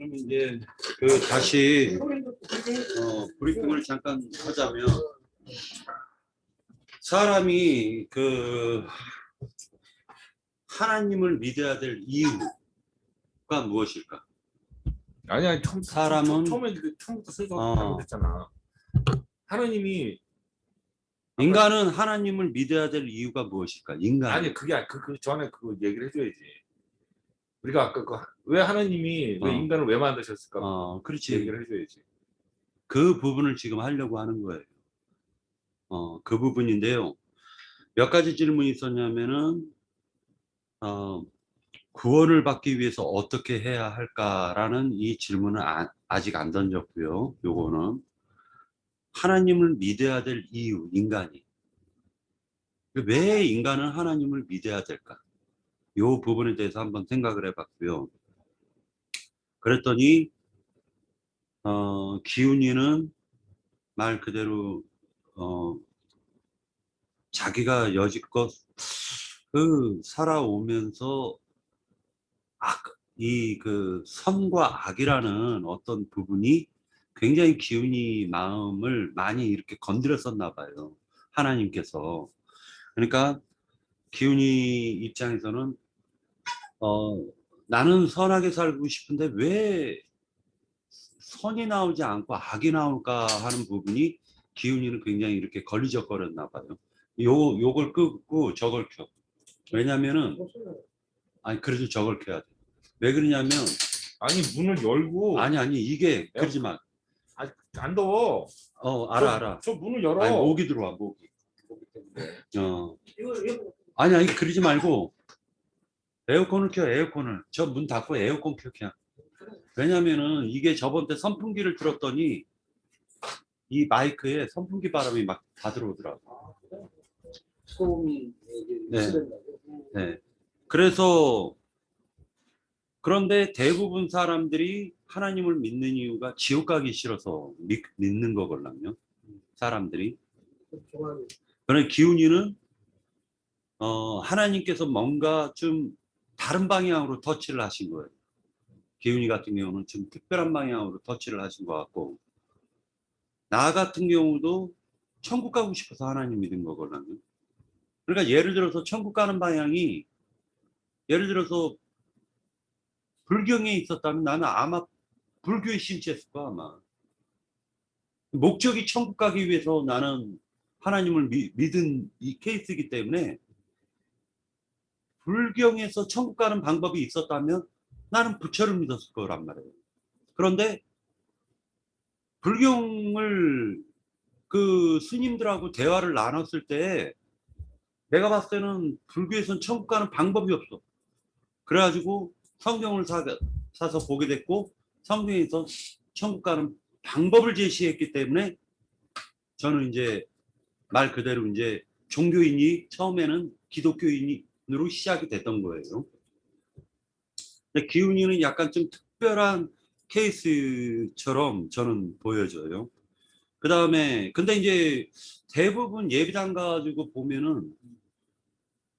그럼 이제 그 다시 브리핑을 잠깐 하자면, 사람이 그 하나님을 믿어야 될 이유가 무엇일까? 아니야, 사람은 처음부터 순서가 잘못됐잖아. 하나님이 인간은 하나님을 믿어야 될 이유가 무엇일까? 인간. 아니 그게 그 전에 그 얘기를 해줘야지. 우리가 아까 왜 하나님이 왜 인간을 왜 만드셨을까? 그렇지. 얘기를 해줘야지. 그 부분을 지금 하려고 하는 거예요. 그 부분인데요. 몇 가지 질문이 있었냐면은 구원을 받기 위해서 어떻게 해야 할까라는 이 질문은 아직 안 던졌고요. 요거는 하나님을 믿어야 될 이유, 인간이 왜 인간은 하나님을 믿어야 될까? 요 부분에 대해서 한번 생각을 해봤고요. 그랬더니 기훈이는 말 그대로 자기가 여지껏 살아오면서 이 선과 악이라는 어떤 부분이 굉장히 기훈이 마음을 많이 이렇게 건드렸었나 봐요. 하나님께서. 그러니까 기훈이 입장에서는 나는 선하게 살고 싶은데 왜 선이 나오지 않고 악이 나올까 하는 부분이 기훈이는 굉장히 이렇게 걸리적거렸나 봐요. 요걸 끄고 저걸 켜. 왜냐면은 그래도 저걸 켜야 돼. 왜 그러냐면 아니 문을 열고 아니 이게 그러지 마. 안 더워. 알아. 저 문을 열어. 아니 모기 들어와 모기. 아니 그러지 말고 에어컨을 켜. 에어컨을 저 문 닫고 에어컨 켜 그냥. 왜냐면은 이게 저번 때 선풍기를 틀었더니 이 마이크에 선풍기 바람이 막 다 들어오더라고. 소음이 네. 그래서 그런데 대부분 사람들이 하나님을 믿는 이유가 지옥 가기 싫어서 믿는 거걸랑요. 사람들이. 그러나 기훈이는 하나님께서 뭔가 좀 다른 방향으로 터치를 하신 거예요. 기훈이 같은 경우는 좀 특별한 방향으로 터치를 하신 것 같고, 나 같은 경우도 천국 가고 싶어서 하나님 믿은 거거든요. 그러니까 예를 들어서 천국 가는 방향이 예를 들어서 불경에 있었다면 나는 아마 불교에 심취했을 거야 아마. 목적이 천국 가기 위해서 나는 하나님을 믿은 이 케이스이기 때문에 불경에서 천국 가는 방법이 있었다면 나는 부처를 믿었을 거란 말이에요. 그런데 불경을 스님들하고 대화를 나눴을 때 내가 봤을 때는 불교에서는 천국 가는 방법이 없어. 그래가지고 성경을 사서 보게 됐고 성경에서 천국 가는 방법을 제시했기 때문에 저는 이제 말 그대로 이제 종교인이 처음에는 기독교인으로 시작이 됐던 거예요. 근데 기훈이는 약간 좀 특별한 케이스처럼 저는 보여져요. 그 다음에 근데 이제 대부분 예배당 가지고 보면은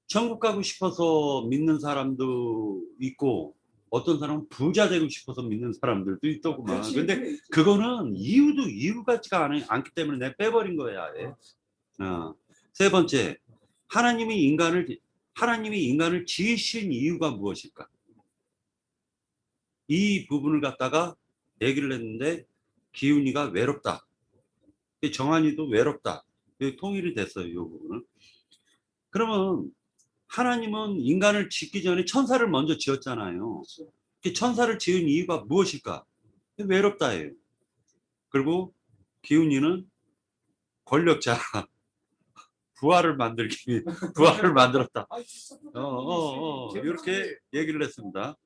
천국 가고 싶어서 믿는 사람도 있고 어떤 사람은 부자 되고 싶어서 믿는 사람들도 있더구만. 근데 그거는 이유 같지가 않기 때문에 내가 빼버린 거야. 아예. 세 번째, 하나님이 인간을 지으신 이유가 무엇일까? 이 부분을 갖다가 얘기를 했는데 기훈이가 외롭다. 정한이도 외롭다. 통일이 됐어요. 이 부분은. 그러면 하나님은 인간을 짓기 전에 천사를 먼저 지었잖아요. 천사를 지은 이유가 무엇일까? 외롭다예요. 그리고 기훈이는 권력자. 부활을 만들었다. 이렇게 얘기를 했습니다.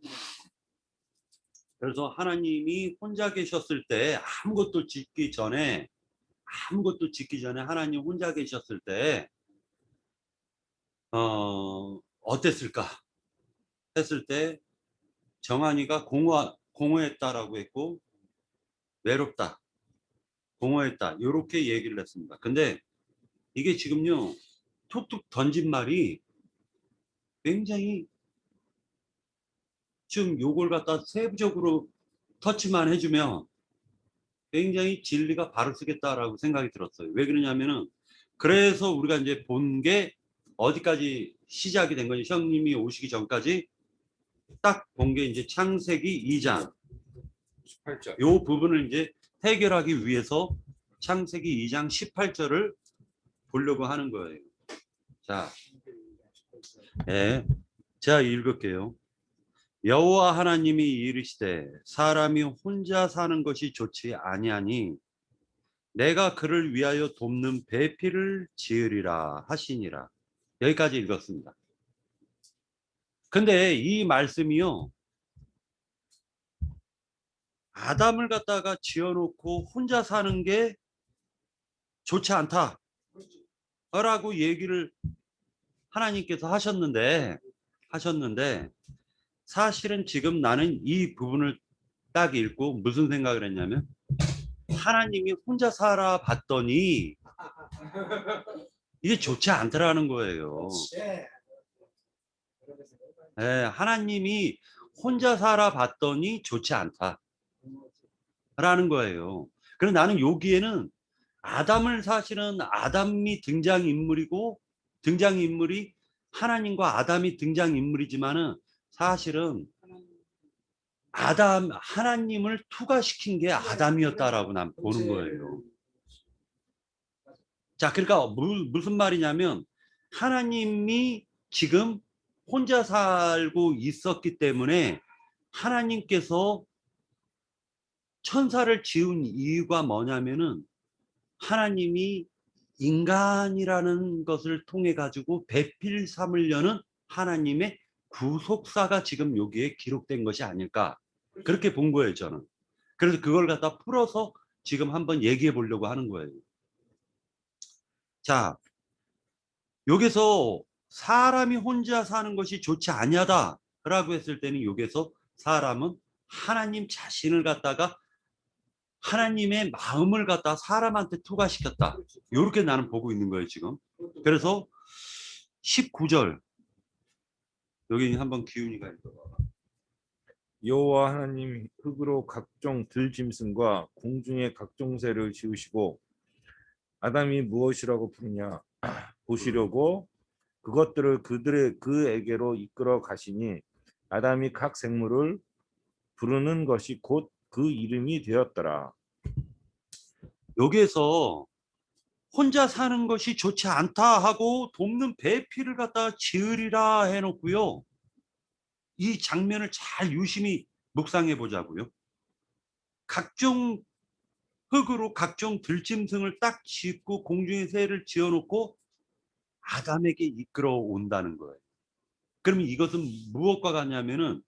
그래서 하나님이 혼자 계셨을 때 아무것도 짓기 전에 하나님 혼자 계셨을 때 어땠을까 했을 때 정한이가 공허했다라고 했고 외롭다, 공허했다 이렇게 얘기를 했습니다. 근데 이게 지금요 툭툭 던진 말이 굉장히 좀 요걸 갖다 세부적으로 터치만 해주면 굉장히 진리가 바로 쓰겠다라고 생각이 들었어요. 왜 그러냐면은 그래서 우리가 이제 본 게 어디까지 시작이 된 거지? 형님이 오시기 전까지 딱 본 게 이제 창세기 2장 18절. 요 부분을 이제 해결하기 위해서 창세기 2장 18절을 보려고 하는 거예요. 자, 예, 제가 읽을게요. 여호와 하나님이 이르시되 사람이 혼자 사는 것이 좋지 아니하니 내가 그를 위하여 돕는 배필을 지으리라 하시니라. 여기까지 읽었습니다. 근데 이 말씀이요, 아담을 갖다가 지어놓고 혼자 사는 게 좋지 않다 라고 얘기를 하나님께서 하셨는데 사실은 지금 나는 이 부분을 딱 읽고 무슨 생각을 했냐면, 하나님이 혼자 살아봤더니 이게 좋지 않더라는 거예요. 예, 하나님이 혼자 살아봤더니 좋지 않다라는 거예요. 그래서 나는 여기에는 아담을, 사실은 아담이 등장인물이고 등장인물이 하나님과 아담이 등장인물이지만은 사실은 하나님을 투과시킨 게 아담이었다라고 난 보는 거예요. 자, 그러니까 무슨 말이냐면, 하나님이 지금 혼자 살고 있었기 때문에 하나님께서 천사를 지은 이유가 뭐냐면은, 하나님이 인간이라는 것을 통해 가지고 배필 삼으려는 하나님의 구속사가 지금 여기에 기록된 것이 아닐까, 그렇게 본 거예요, 저는. 그래서 그걸 갖다 풀어서 지금 한번 얘기해 보려고 하는 거예요. 자, 여기서 사람이 혼자 사는 것이 좋지 아니하다라고 했을 때는, 여기서 사람은 하나님 자신을 갖다가, 하나님의 마음을 갖다 사람한테 투과시켰다, 이렇게 나는 보고 있는 거예요 지금. 그래서 19절 여기 한번 기훈이가 읽어봐. 여호와 하나님 흙으로 각종 들짐승과 공중의 각종 새를 지으시고 아담이 무엇이라고 부르냐 보시려고 그것들을 그에게로 이끌어 가시니 아담이 각 생물을 부르는 것이 곧 그 이름이 되었더라. 여기에서 혼자 사는 것이 좋지 않다 하고 돕는 배필을 갖다 지으리라 해놓고요, 이 장면을 잘 유심히 묵상해 보자고요. 각종 흙으로 각종 들짐승을 딱 짓고 공중의 새를 지어놓고 아담에게 이끌어 온다는 거예요. 그러면 이것은 무엇과 같냐면은,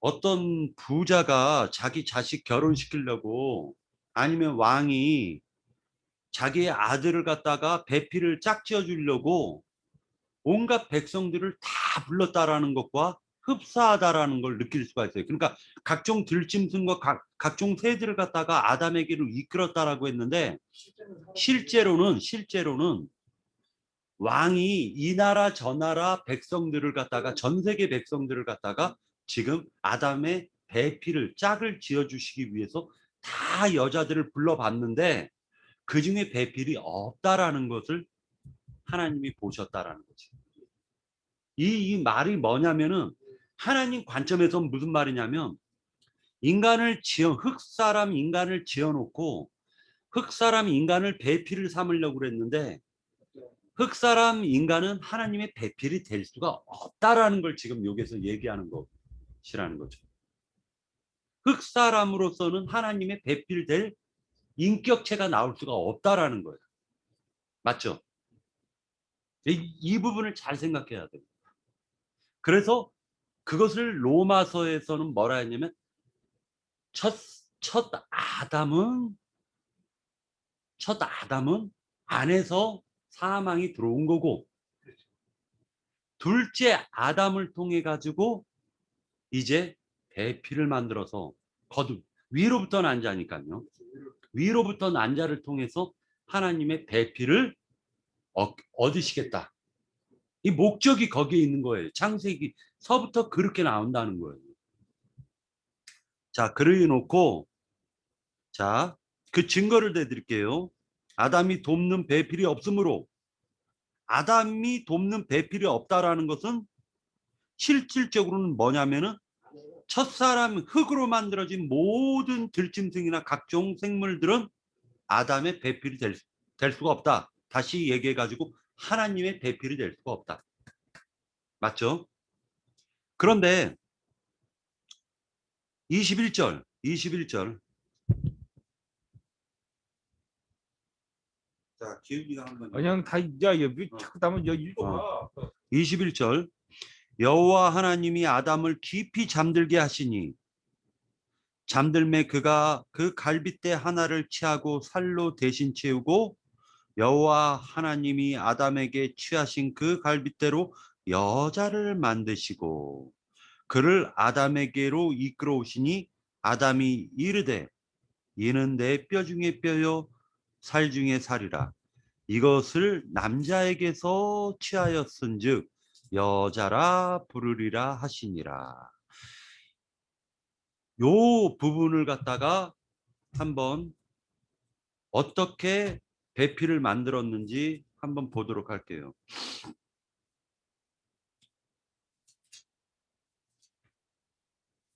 어떤 부자가 자기 자식 결혼시키려고, 아니면 왕이 자기의 아들을 갖다가 배필을 짝지어 주려고 온갖 백성들을 다 불렀다라는 것과 흡사하다라는 걸 느낄 수가 있어요. 그러니까 각종 들짐승과 각종 새들을 갖다가 아담에게로 이끌었다라고 했는데, 실제로는 왕이 이 나라 저 나라 백성들을 갖다가, 전 세계 백성들을 갖다가 지금 아담의 배필을, 짝을 지어 주시기 위해서 다 여자들을 불러봤는데 그 중에 배필이 없다라는 것을 하나님이 보셨다라는 거지. 이 말이 뭐냐면은, 하나님 관점에서 무슨 말이냐면, 흙사람 인간을 지어놓고 흙사람 인간을 배필을 삼으려고 그랬는데, 흙사람 인간은 하나님의 배필이 될 수가 없다라는 걸 지금 여기서 얘기하는 것이라는 거죠. 흙사람으로서는 하나님의 배필될 인격체가 나올 수가 없다라는 거예요. 맞죠? 이 부분을 잘 생각해야 돼요. 그래서 그것을 로마서에서는 뭐라 했냐면, 첫 아담은 안에서 사망이 들어온 거고, 둘째 아담을 통해 가지고 이제 배필을 만들어서 위로부터 난자니까요. 위로부터 난자를 통해서 하나님의 배필을 얻으시겠다. 이 목적이 거기에 있는 거예요. 창세기서부터 그렇게 나온다는 거예요. 자, 그래 놓고 자, 그 증거를 대드릴게요. 아담이 돕는 배필이 없으므로 아담이 돕는 배필이 없다라는 것은 실질적으로는 뭐냐면은 첫사람 흙으로 만들어진 모든 들짐승이나 각종 생물들은 아담의 배필이 될 수가 없다. 다시 얘기해 가지고 하나님의 배필이 될 수가 없다. 맞죠? 그런데 21절. 자, 기훈이가 한번 그냥 다 야, 자꾸 나면 읽어봐. 21절. 여호와 하나님이 아담을 깊이 잠들게 하시니 잠들매 그가 그 갈빗대 하나를 취하고 살로 대신 채우고 여호와 하나님이 아담에게 취하신 그 갈빗대로 여자를 만드시고 그를 아담에게로 이끌어 오시니 아담이 이르되 이는 내 뼈 중에 뼈요 살 중에 살이라 이것을 남자에게서 취하였은즉 여자라 부르리라 하시니라. 요 부분을 갖다가 한번 어떻게 배필을 만들었는지 한번 보도록 할게요.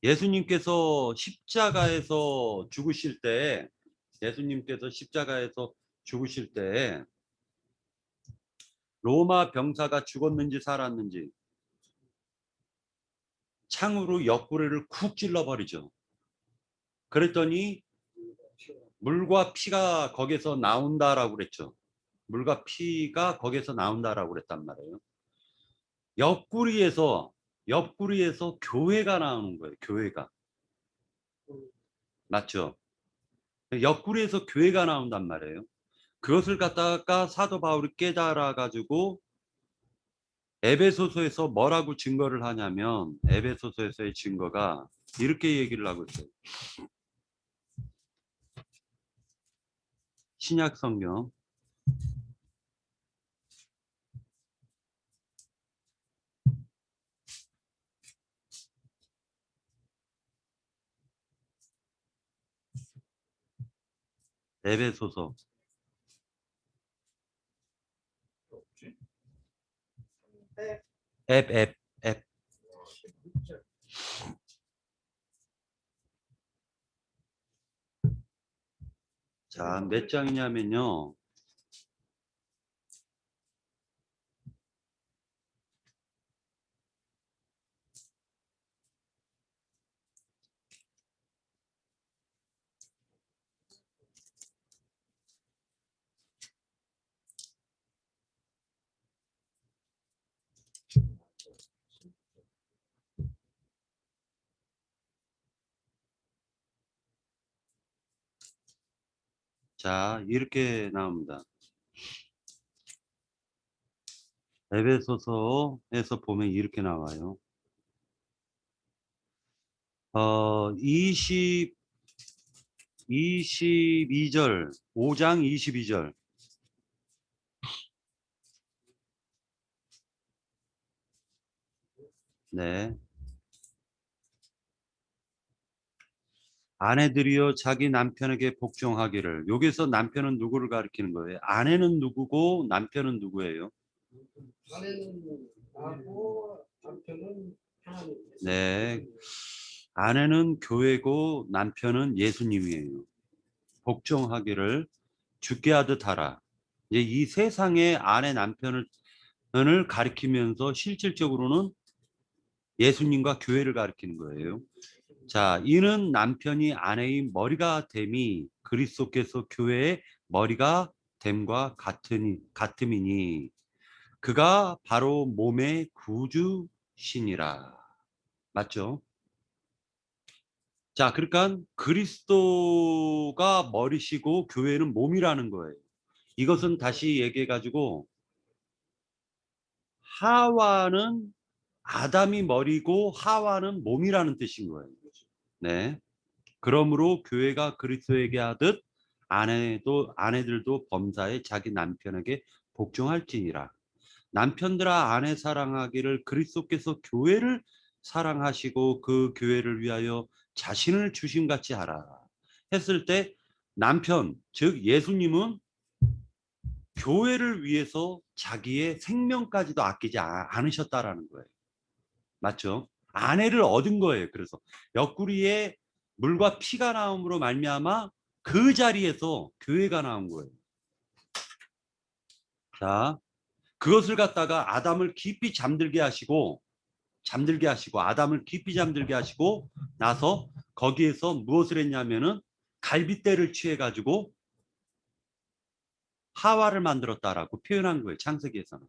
예수님께서 십자가에서 죽으실 때 로마 병사가 죽었는지 살았는지 창으로 옆구리를 쿡 찔러버리죠. 그랬더니 물과 피가 거기서 나온다라고 그랬죠. 물과 피가 거기서 나온다라고 그랬단 말이에요. 옆구리에서 교회가 나오는 거예요. 교회가. 맞죠? 옆구리에서 교회가 나온단 말이에요. 그것을 갖다가 사도 바울이 깨달아 가지고 에베소서에서 뭐라고 증거를 하냐면 에베소서에서의 증거가 이렇게 얘기를 하고 있어요. 신약 성경 에베소서 앱 자, 몇 장이냐면요. 자, 이렇게 나옵니다. 에베소서에서 보면 이렇게 나와요. 22절, 5장 22절. 네. 아내들이여 자기 남편에게 복종하기를. 여기서 남편은 누구를 가리키는 거예요? 아내는 누구고 남편은 누구예요? 아내는 나고 남편은 하나님. 네. 아내는 교회고 남편은 예수님이에요. 복종하기를 주께 하듯 하라. 이제 이 세상의 아내 남편을 가리키면서 실질적으로는 예수님과 교회를 가리키는 거예요. 자, 이는 남편이 아내의 머리가 됨이 그리스도께서 교회의 머리가 됨과 같음이니 그가 바로 몸의 구주시니라. 맞죠? 자, 그러니까 그리스도가 머리시고 교회는 몸이라는 거예요. 이것은 다시 얘기해 가지고 하와는 아담이 머리고 하와는 몸이라는 뜻인 거예요. 네. 그러므로 교회가 그리스도에게 하듯 아내들도 범사에 자기 남편에게 복종할지니라. 남편들아 아내 사랑하기를 그리스도께서 교회를 사랑하시고 그 교회를 위하여 자신을 주심같이 하라 했을 때 남편 즉 예수님은 교회를 위해서 자기의 생명까지도 아끼지 않으셨다라는 거예요. 맞죠? 아내를 얻은 거예요. 그래서 옆구리에 물과 피가 나옴으로 말미암아 그 자리에서 교회가 나온 거예요. 자, 그것을 갖다가 아담을 깊이 잠들게 하시고 아담을 깊이 잠들게 하시고 나서 거기에서 무엇을 했냐면은 갈빗대를 취해 가지고 하와를 만들었다라고 표현한 거예요. 창세기에서는.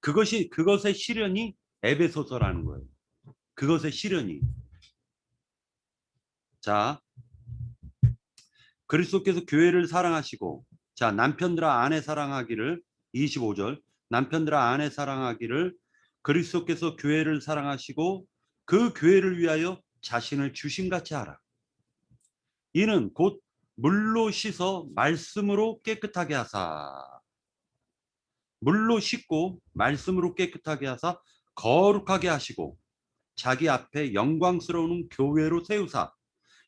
그것의 실현이 에베소서라는 거예요. 그것의 실현이. 자, 그리스도께서 교회를 사랑하시고 자, 남편들아 아내 사랑하기를 25절 남편들아 아내 사랑하기를 그리스도께서 교회를 사랑하시고 그 교회를 위하여 자신을 주심같이 하라. 이는 곧 물로 씻어 말씀으로 깨끗하게 하사 물로 씻고 말씀으로 깨끗하게 하사 거룩하게 하시고 자기 앞에 영광스러운 교회로 세우사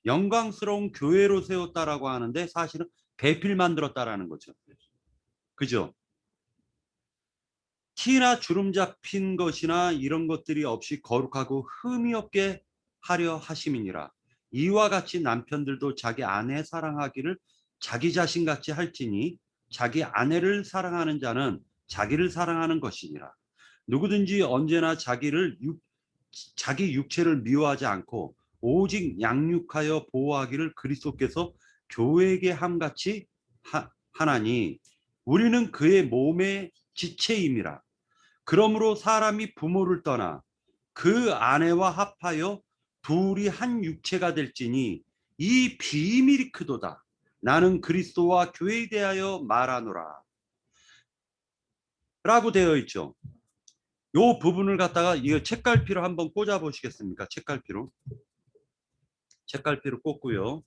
영광스러운 교회로 세웠다라고 하는데 사실은 배필 만들었다라는 거죠. 그죠? 티나 주름 잡힌 것이나 이런 것들이 없이 거룩하고 흠이 없게 하려 하심이니라. 이와 같이 남편들도 자기 아내 사랑하기를 자기 자신같이 할지니 자기 아내를 사랑하는 자는 자기를 사랑하는 것이니라. 누구든지 언제나 자기 육체를 미워하지 않고 오직 양육하여 보호하기를 그리스도께서 교회에게 함같이 하나니 우리는 그의 몸의 지체임이라. 그러므로 사람이 부모를 떠나 그 아내와 합하여 둘이 한 육체가 될지니 이 비밀이 크도다. 나는 그리스도와 교회에 대하여 말하노라. 라고 되어 있죠. 요 부분을 갖다가 이거 책갈피로 한번 꽂아 보시겠습니까? 책갈피로 꽂고요.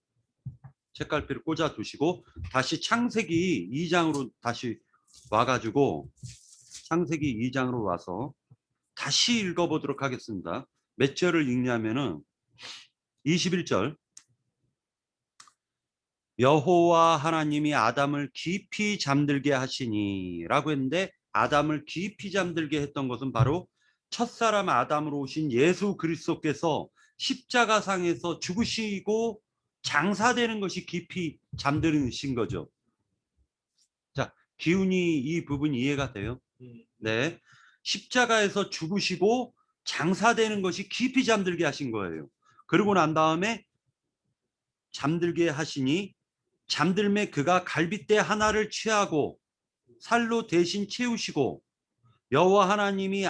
책갈피를 꽂아 두시고 다시 창세기 2장으로 다시 와가지고 창세기 2장으로 와서 다시 읽어보도록 하겠습니다. 몇 절을 읽냐면은 21절 여호와 하나님이 아담을 깊이 잠들게 하시니 라고 했는데 아담을 깊이 잠들게 했던 것은 바로 첫사람 아담으로 오신 예수 그리스도께서 십자가상에서 죽으시고 장사되는 것이 깊이 잠드신 거죠. 자, 기운이 이 부분 이해가 돼요? 네. 십자가에서 죽으시고 장사되는 것이 깊이 잠들게 하신 거예요. 그러고 난 다음에 잠들게 하시니 잠들매 그가 갈빗대 하나를 취하고 살로 대신 채우시고 여호와 하나님이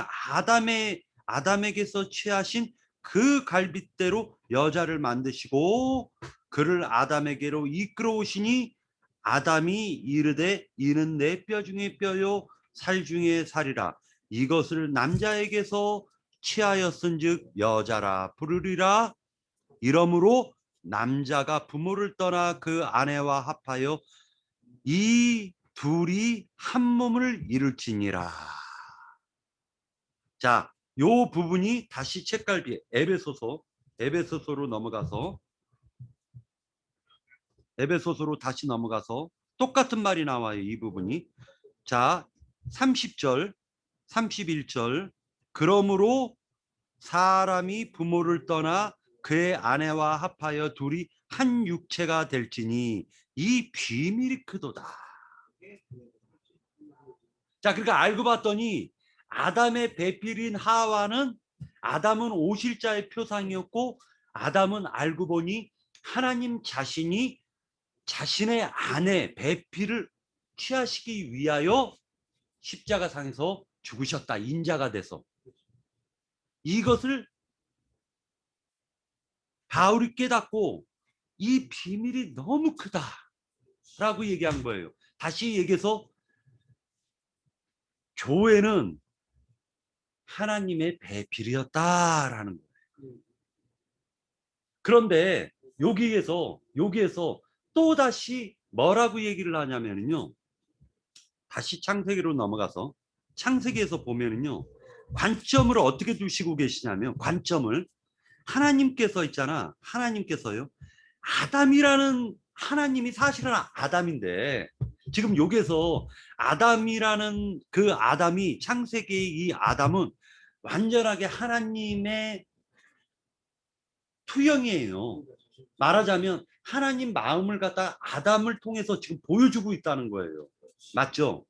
아담에게서 취하신 그 갈빗대로 여자를 만드시고 그를 아담에게로 이끌어 오시니 아담이 이르되 이는 내 뼈 중에 뼈요 살 중에 살이라 이것을 남자에게서 취하였은즉 여자라 부르리라. 이러므로 남자가 부모를 떠나 그 아내와 합하여 이 둘이 한 몸을 이룰지니라. 자, 요 부분이 다시 책갈피 에베소서로 넘어가서 다시 넘어가서 똑같은 말이 나와요. 이 부분이. 자, 30절 31절 그러므로 사람이 부모를 떠나 그의 아내와 합하여 둘이 한 육체가 될지니 이 비밀이 크도다. 자, 그러니까 알고 봤더니 아담의 배필인 하와는 아담은 오실자의 표상이었고 아담은 알고 보니 하나님 자신이 자신의 아내 배필을 취하시기 위하여 십자가상에서 죽으셨다. 인자가 돼서. 이것을 바울이 깨닫고 이 비밀이 너무 크다라고 얘기한 거예요. 다시 얘기해서 교회는 하나님의 배필이었다라는 거예요. 그런데 여기에서 또 다시 뭐라고 얘기를 하냐면요. 다시 창세기로 넘어가서 창세기에서 보면은요. 관점을 어떻게 두시고 계시냐면 관점을 하나님께서 있잖아. 하나님께서요. 아담이라는 하나님이 사실은 아담인데 지금 여기서 아담이라는 그 아담이 창세기의 이 아담은 완전하게 하나님의 투영이에요. 말하자면 하나님 마음을 갖다 아담을 통해서 지금 보여주고 있다는 거예요. 맞죠?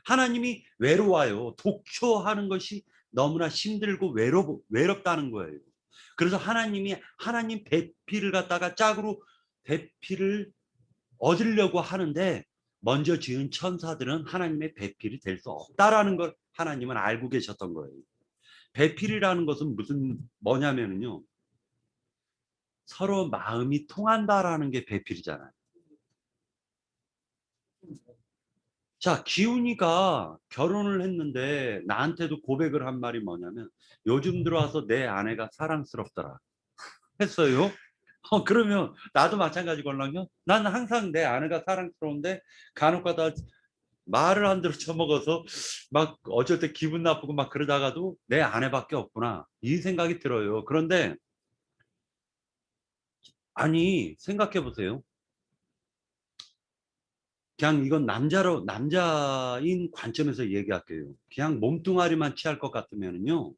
하나님이 외로워요. 독초하는 것이 너무나 힘들고 외롭다는 거예요. 그래서 하나님 배필을 갖다가 짝으로 배필을 얻으려고 하는데 먼저 지은 천사들은 하나님의 배필이 될 수 없다라는 걸 하나님은 알고 계셨던 거예요. 배필이라는 것은 뭐냐면요. 서로 마음이 통한다라는 게 배필이잖아요. 자, 기훈이가 결혼을 했는데 나한테도 고백을 한 말이 뭐냐면 요즘 들어와서 내 아내가 사랑스럽더라 했어요. 그러면 나도 마찬가지걸랑요. 나는 항상 내 아내가 사랑스러운데 간혹가다 말을 한 대로 처먹어서 막 어쩔 때 기분 나쁘고 막 그러다가도 내 아내밖에 없구나 이 생각이 들어요. 그런데 아니 생각해 보세요. 그냥 이건 남자인 관점에서 얘기할게요. 그냥 몸뚱아리만 취할 것 같으면요.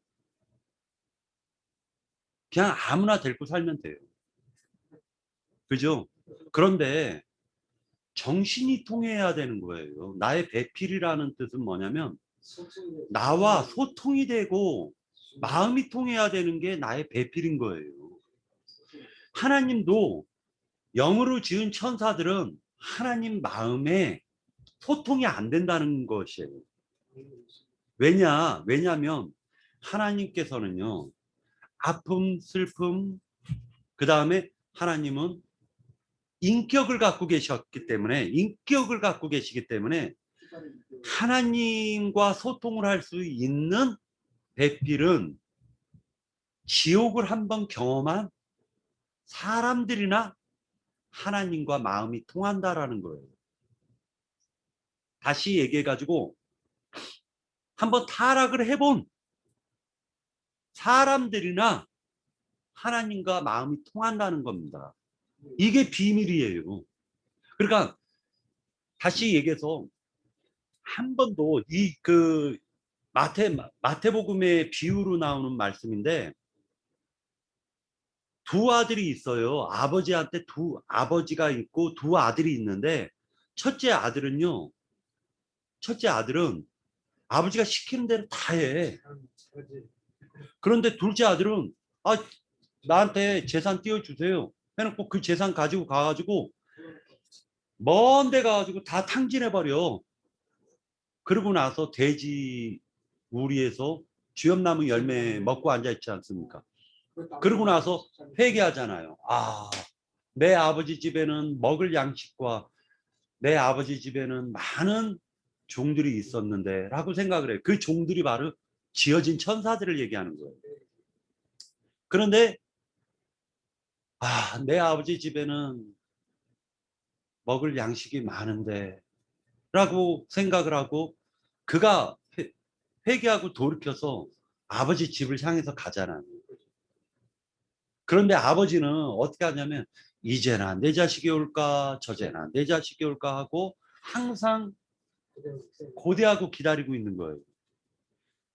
그냥 아무나 데리고 살면 돼요. 그죠? 그런데 정신이 통해야 되는 거예요. 나의 배필이라는 뜻은 뭐냐면 나와 소통이 되고 마음이 통해야 되는 게 나의 배필인 거예요. 하나님도 영으로 지은 천사들은 하나님 마음에 소통이 안 된다는 것이에요. 왜냐하면 하나님께서는요. 아픔, 슬픔, 그 다음에 하나님은 인격을 갖고 계시기 때문에 하나님과 소통을 할 수 있는 배필은 지옥을 한번 경험한 사람들이나 하나님과 마음이 통한다라는 거예요. 다시 얘기해가지고 한번 타락을 해본 사람들이나 하나님과 마음이 통한다는 겁니다. 이게 비밀이에요. 그러니까 다시 얘기해서 한 번도 마태복음의 비유로 나오는 말씀인데 두 아들이 있어요. 아버지가 있고 두 아들이 있는데 첫째 아들은 아버지가 시키는 대로 다 해. 그런데 둘째 아들은 나한테 재산 띄워주세요 해놓고 그 재산 가지고 가가지고 먼 데 가가지고 다 탕진해버려. 그러고 나서 돼지 우리에서 쥐엄나무 열매 먹고 앉아있지 않습니까? 그러고 나서 회개하잖아요. 내 아버지 집에는 먹을 양식과 내 아버지 집에는 많은 종들이 있었는데 라고 생각을 해요. 그 종들이 바로 지어진 천사들을 얘기하는 거예요. 그런데 내 아버지 집에는 먹을 양식이 많은데 라고 생각을 하고 그가 회개하고 돌이켜서 아버지 집을 향해서 가잖아요. 그런데 아버지는 어떻게 하냐면 이제나 내 자식이 올까 저제나 내 자식이 올까 하고 항상 고대하고 기다리고 있는 거예요.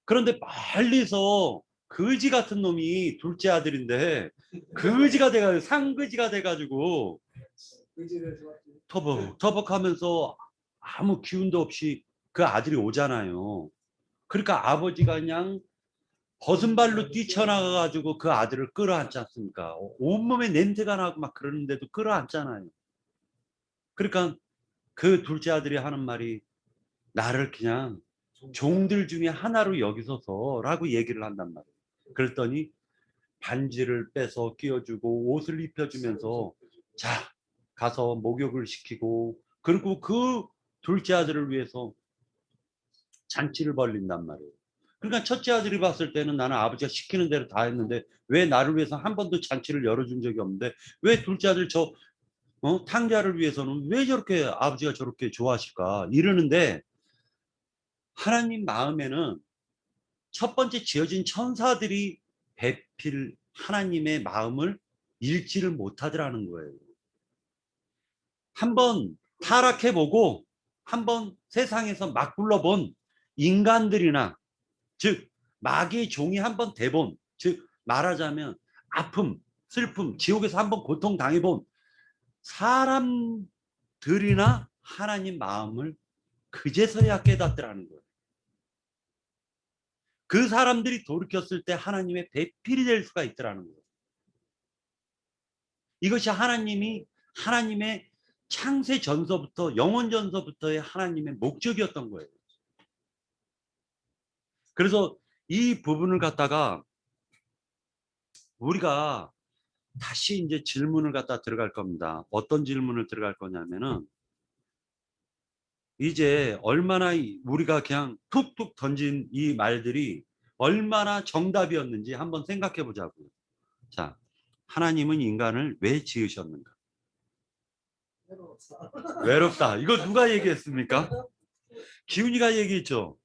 그런데 멀리서 거지 같은 놈이 둘째 아들인데 거지가 돼가지고 상거지가 돼가지고 터벅터벅하면서 아무 기운도 없이 그 아들이 오잖아요. 그러니까 아버지가 그냥 벗은 발로 뛰쳐나가가지고 그 아들을 끌어안지 않습니까? 온몸에 냄새가 나고 막 그러는데도 끌어안잖아요. 그러니까 그 둘째 아들이 하는 말이 나를 그냥 종들 중에 하나로 여기소서라고 얘기를 한단 말이에요. 그랬더니 반지를 빼서 끼워주고 옷을 입혀주면서 자 가서 목욕을 시키고 그리고 그 둘째 아들을 위해서 잔치를 벌린단 말이에요. 그러니까 첫째 아들이 봤을 때는 나는 아버지가 시키는 대로 다 했는데 왜 나를 위해서 한 번도 잔치를 열어준 적이 없는데 왜 둘째 아들 탕자를 위해서는 왜 저렇게 아버지가 저렇게 좋아하실까 이러는데 하나님 마음에는 첫 번째 지어진 천사들이 배필 하나님의 마음을 읽지를 못하더라는 거예요. 한번 타락해보고 한번 세상에서 막 굴러본 인간들이나 즉 마귀의 종이 한번 돼본, 즉 말하자면 아픔, 슬픔, 지옥에서 한번 고통 당해본 사람들이나 하나님 마음을 그제서야 깨닫더라는 거예요. 그 사람들이 돌이켰을 때 하나님의 배필이 될 수가 있더라는 거예요. 이것이 하나님의 창세 전서부터 영원 전서부터의 하나님의 목적이었던 거예요. 그래서 이 부분을 갖다가 우리가 다시 이제 질문을 갖다 들어갈 겁니다. 어떤 질문을 들어갈 거냐면은 이제 얼마나 우리가 그냥 툭툭 던진 이 말들이 얼마나 정답이었는지 한번 생각해 보자고요. 자, 하나님은 인간을 왜 지으셨는가? 외롭다. 이거 누가 얘기했습니까? 기훈이가 얘기했죠.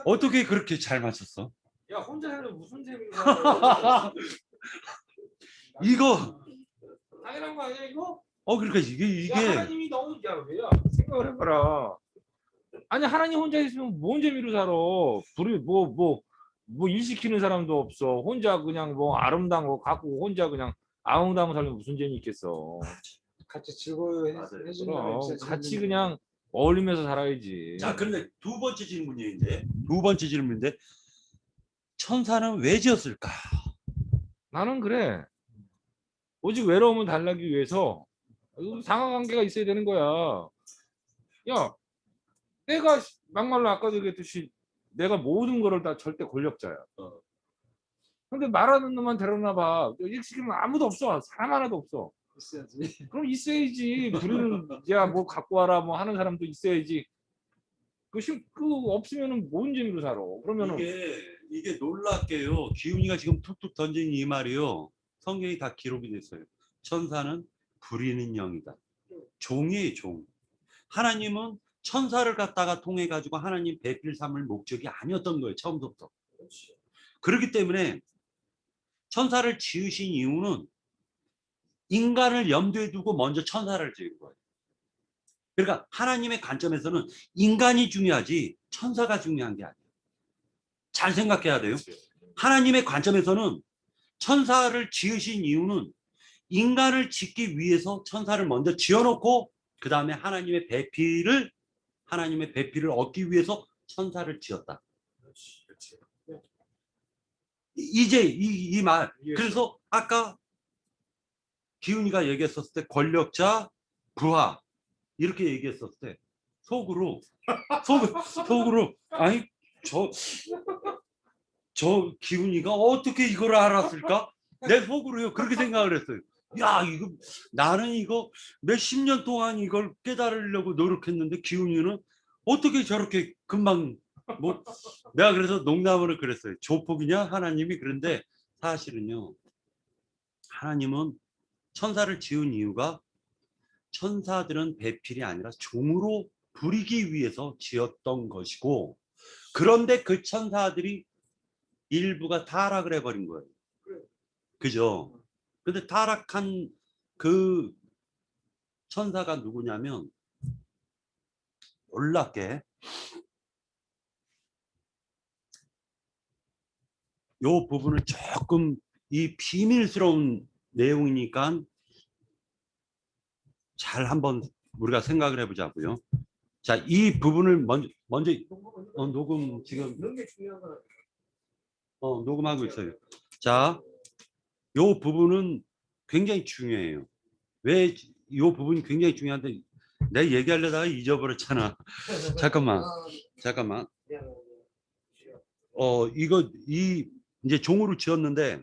어떻게 그렇게 잘 맞췄어? 야, 혼자 살면 무슨 재미로 이거 당연한 거 아니야 이거? 그러니까 이게 야, 하나님이 너무 왜야? 생각을 해봐라. 아니 하나님 혼자 있으면 뭔 재미로 살아? 둘이 뭐 일 시키는 사람도 없어. 혼자 그냥 뭐 아름다운 거 갖고 혼자 그냥 아웅다웅 살면 무슨 재미 있겠어? 같이 즐거워해 그럼 주는 같이 그냥 어울리면서 살아야지. 자, 그런데 두 번째 질문인데 천사는 왜 지었을까? 나는 그래. 오직 외로움을 달래기 위해서 상하관계가 있어야 되는 거야. 야, 내가 막말로 아까도 얘기했듯이 내가 모든 거를 다 절대 권력자야. 근데 말하는 놈만 데려나 봐. 일시키면 아무도 없어. 사람 하나도 없어. 있어야지. 그럼 있어야지. 부리는 야뭐 갖고 와라 뭐 하는 사람도 있어야지. 그 없으면은 뭔 재미로 살아. 그러면은 이게 놀랍게요. 기훈이가 지금 툭툭 던진 이 말이요. 성경이 다 기록이 됐어요. 천사는 부리는 영이다. 종이에요, 종. 하나님은 천사를 갖다가 통해 가지고 하나님 배필 삼을 목적이 아니었던 거예요. 처음부터. 그렇기 때문에 천사를 지으신 이유는 인간을 염두에 두고 먼저 천사를 지은 거예요. 그러니까 하나님의 관점에서는 인간이 중요하지 천사가 중요한 게 아니에요. 잘 생각해야 돼요. 하나님의 관점에서는 천사를 지으신 이유는 인간을 짓기 위해서 천사를 먼저 지어놓고 그 다음에 하나님의 배필을 얻기 위해서 천사를 지었다. 이제 이 말. 그래서 아까 기훈이가 얘기했었을 때 권력자, 부하 이렇게 얘기했었을 때 속으로 아니 저 기훈이가 어떻게 이걸 알았을까? 내 속으로요 그렇게 생각을 했어요. 야, 이거 나는 이거 몇십 년 동안 이걸 깨달으려고 노력했는데 기훈이는 어떻게 저렇게 금방 뭐 내가 그래서 농담으로 그랬어요. 조폭이냐 하나님이. 그런데 사실은요 하나님은 천사를 지은 이유가 천사들은 배필이 아니라 종으로 부리기 위해서 지었던 것이고, 그런데 그 천사들이 일부가 타락을 해버린 거예요. 그죠? 근데 타락한 그 천사가 누구냐면 놀랍게 요 부분을 조금 이 비밀스러운 내용이니까 잘 한번 우리가 생각을 해보자고요. 자, 이 부분을 먼저 녹음 지금 녹음하고 있어요. 자, 요 부분은 굉장히 중요해요. 왜 요 부분이 굉장히 중요한데 내가 얘기하려다가 잊어버렸잖아. 잠깐만. 이거 이제 종으로 지었는데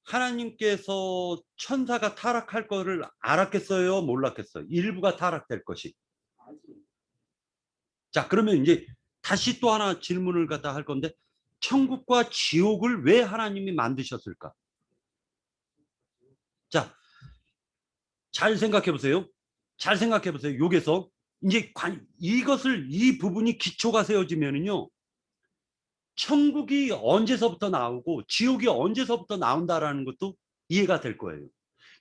하나님께서 천사가 타락할 거를 알았겠어요? 몰랐겠어요? 일부가 타락될 것이. 자, 그러면 이제 다시 또 하나 질문을 갖다 할 건데 천국과 지옥을 왜 하나님이 만드셨을까? 자, 잘 생각해 보세요. 여기서 이제 이것을 이 부분이 기초가 세워지면은요. 천국이 언제서부터 나오고 지옥이 언제서부터 나온다라는 것도 이해가 될 거예요.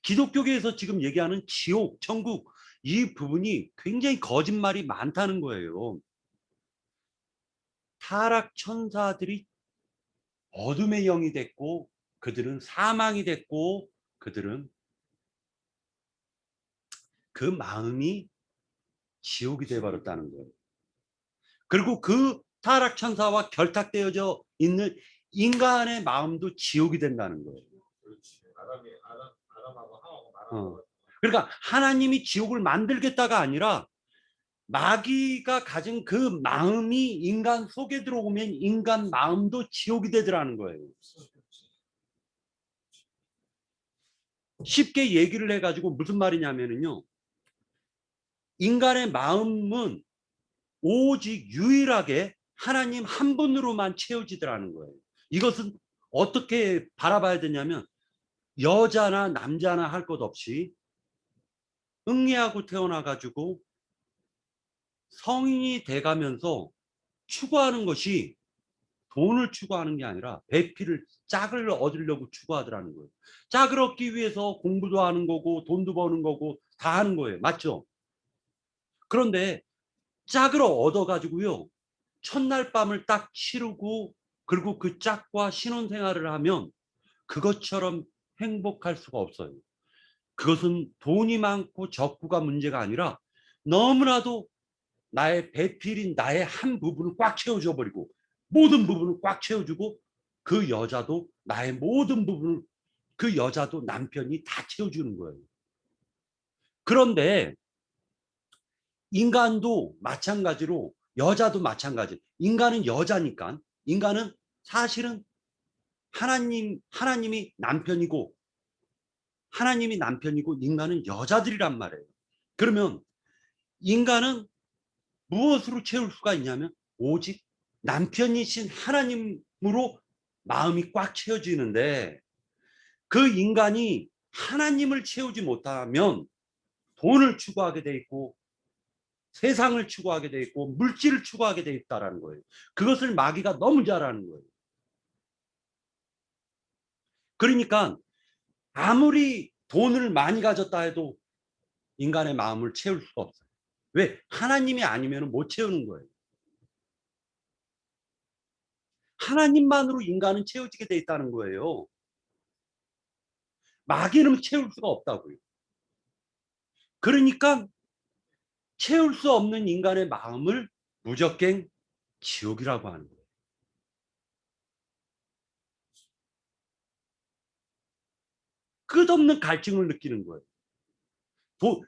기독교계에서 지금 얘기하는 지옥, 천국 이 부분이 굉장히 거짓말이 많다는 거예요. 타락 천사들이 어둠의 영이 됐고 그들은 사망이 됐고 그들은 그 마음이 지옥이 되어버렸다는 거예요. 그리고 그 타락 천사와 결탁되어져 있는 인간의 마음도 지옥이 된다는 거예요. 그렇지. 아담하고 하와가 말하는 그러니까 하나님이 지옥을 만들겠다가 아니라 마귀가 가진 그 마음이 인간 속에 들어오면 인간 마음도 지옥이 되더라는 거예요. 쉽게 얘기를 해가지고 무슨 말이냐면요. 인간의 마음은 오직 유일하게 하나님 한 분으로만 채워지더라는 거예요. 이것은 어떻게 바라봐야 되냐면 여자나 남자나 할 것 없이 응애하고 태어나가지고 성인이 돼가면서 추구하는 것이 돈을 추구하는 게 아니라 배필을 짝을 얻으려고 추구하더라는 거예요. 짝을 얻기 위해서 공부도 하는 거고 돈도 버는 거고 다 하는 거예요. 맞죠? 그런데 짝을 얻어가지고요. 첫날 밤을 딱 치르고 그리고 그 짝과 신혼생활을 하면 그것처럼 행복할 수가 없어요. 그것은 돈이 많고 적구가 문제가 아니라 너무나도 나의 배필인 나의 한 부분을 꽉 채워줘 버리고 모든 부분을 꽉 채워주고 그 여자도 나의 모든 부분을 그 여자도 남편이 다 채워주는 거예요. 그런데 인간도 마찬가지로 여자도 마찬가지. 인간은 여자니까 인간은 사실은 하나님이 남편이고 인간은 여자들이란 말이에요. 그러면 인간은 무엇으로 채울 수가 있냐면 오직 남편이신 하나님으로 마음이 꽉 채워지는데 그 인간이 하나님을 채우지 못하면 돈을 추구하게 돼 있고 세상을 추구하게 돼 있고 물질을 추구하게 돼 있다라는 거예요. 그것을 마귀가 너무 잘 아는 거예요. 그러니까 아무리 돈을 많이 가졌다 해도 인간의 마음을 채울 수가 없어요. 왜? 하나님이 아니면 못 채우는 거예요. 하나님만으로 인간은 채워지게 돼 있다는 거예요. 마귀는 채울 수가 없다고요. 그러니까 채울 수 없는 인간의 마음을 무적갱 지옥이라고 하는 거예요. 끝없는 갈증을 느끼는 거예요.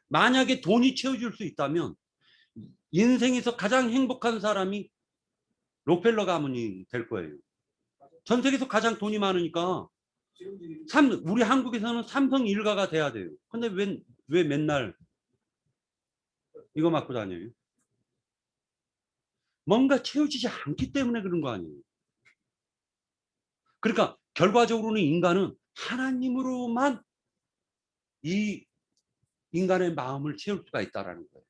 만약에 돈이 채워줄 수 있다면 인생에서 가장 행복한 사람이 록펠러 가문이 될 거예요. 전 세계에서 가장 돈이 많으니까 우리 한국에서는 삼성 일가가 돼야 돼요. 근데 왜 맨날 이거 맞고 다녀요? 뭔가 채워지지 않기 때문에 그런 거 아니에요. 그러니까 결과적으로는 인간은 하나님으로만 이 인간의 마음을 채울 수가 있다라는 거예요.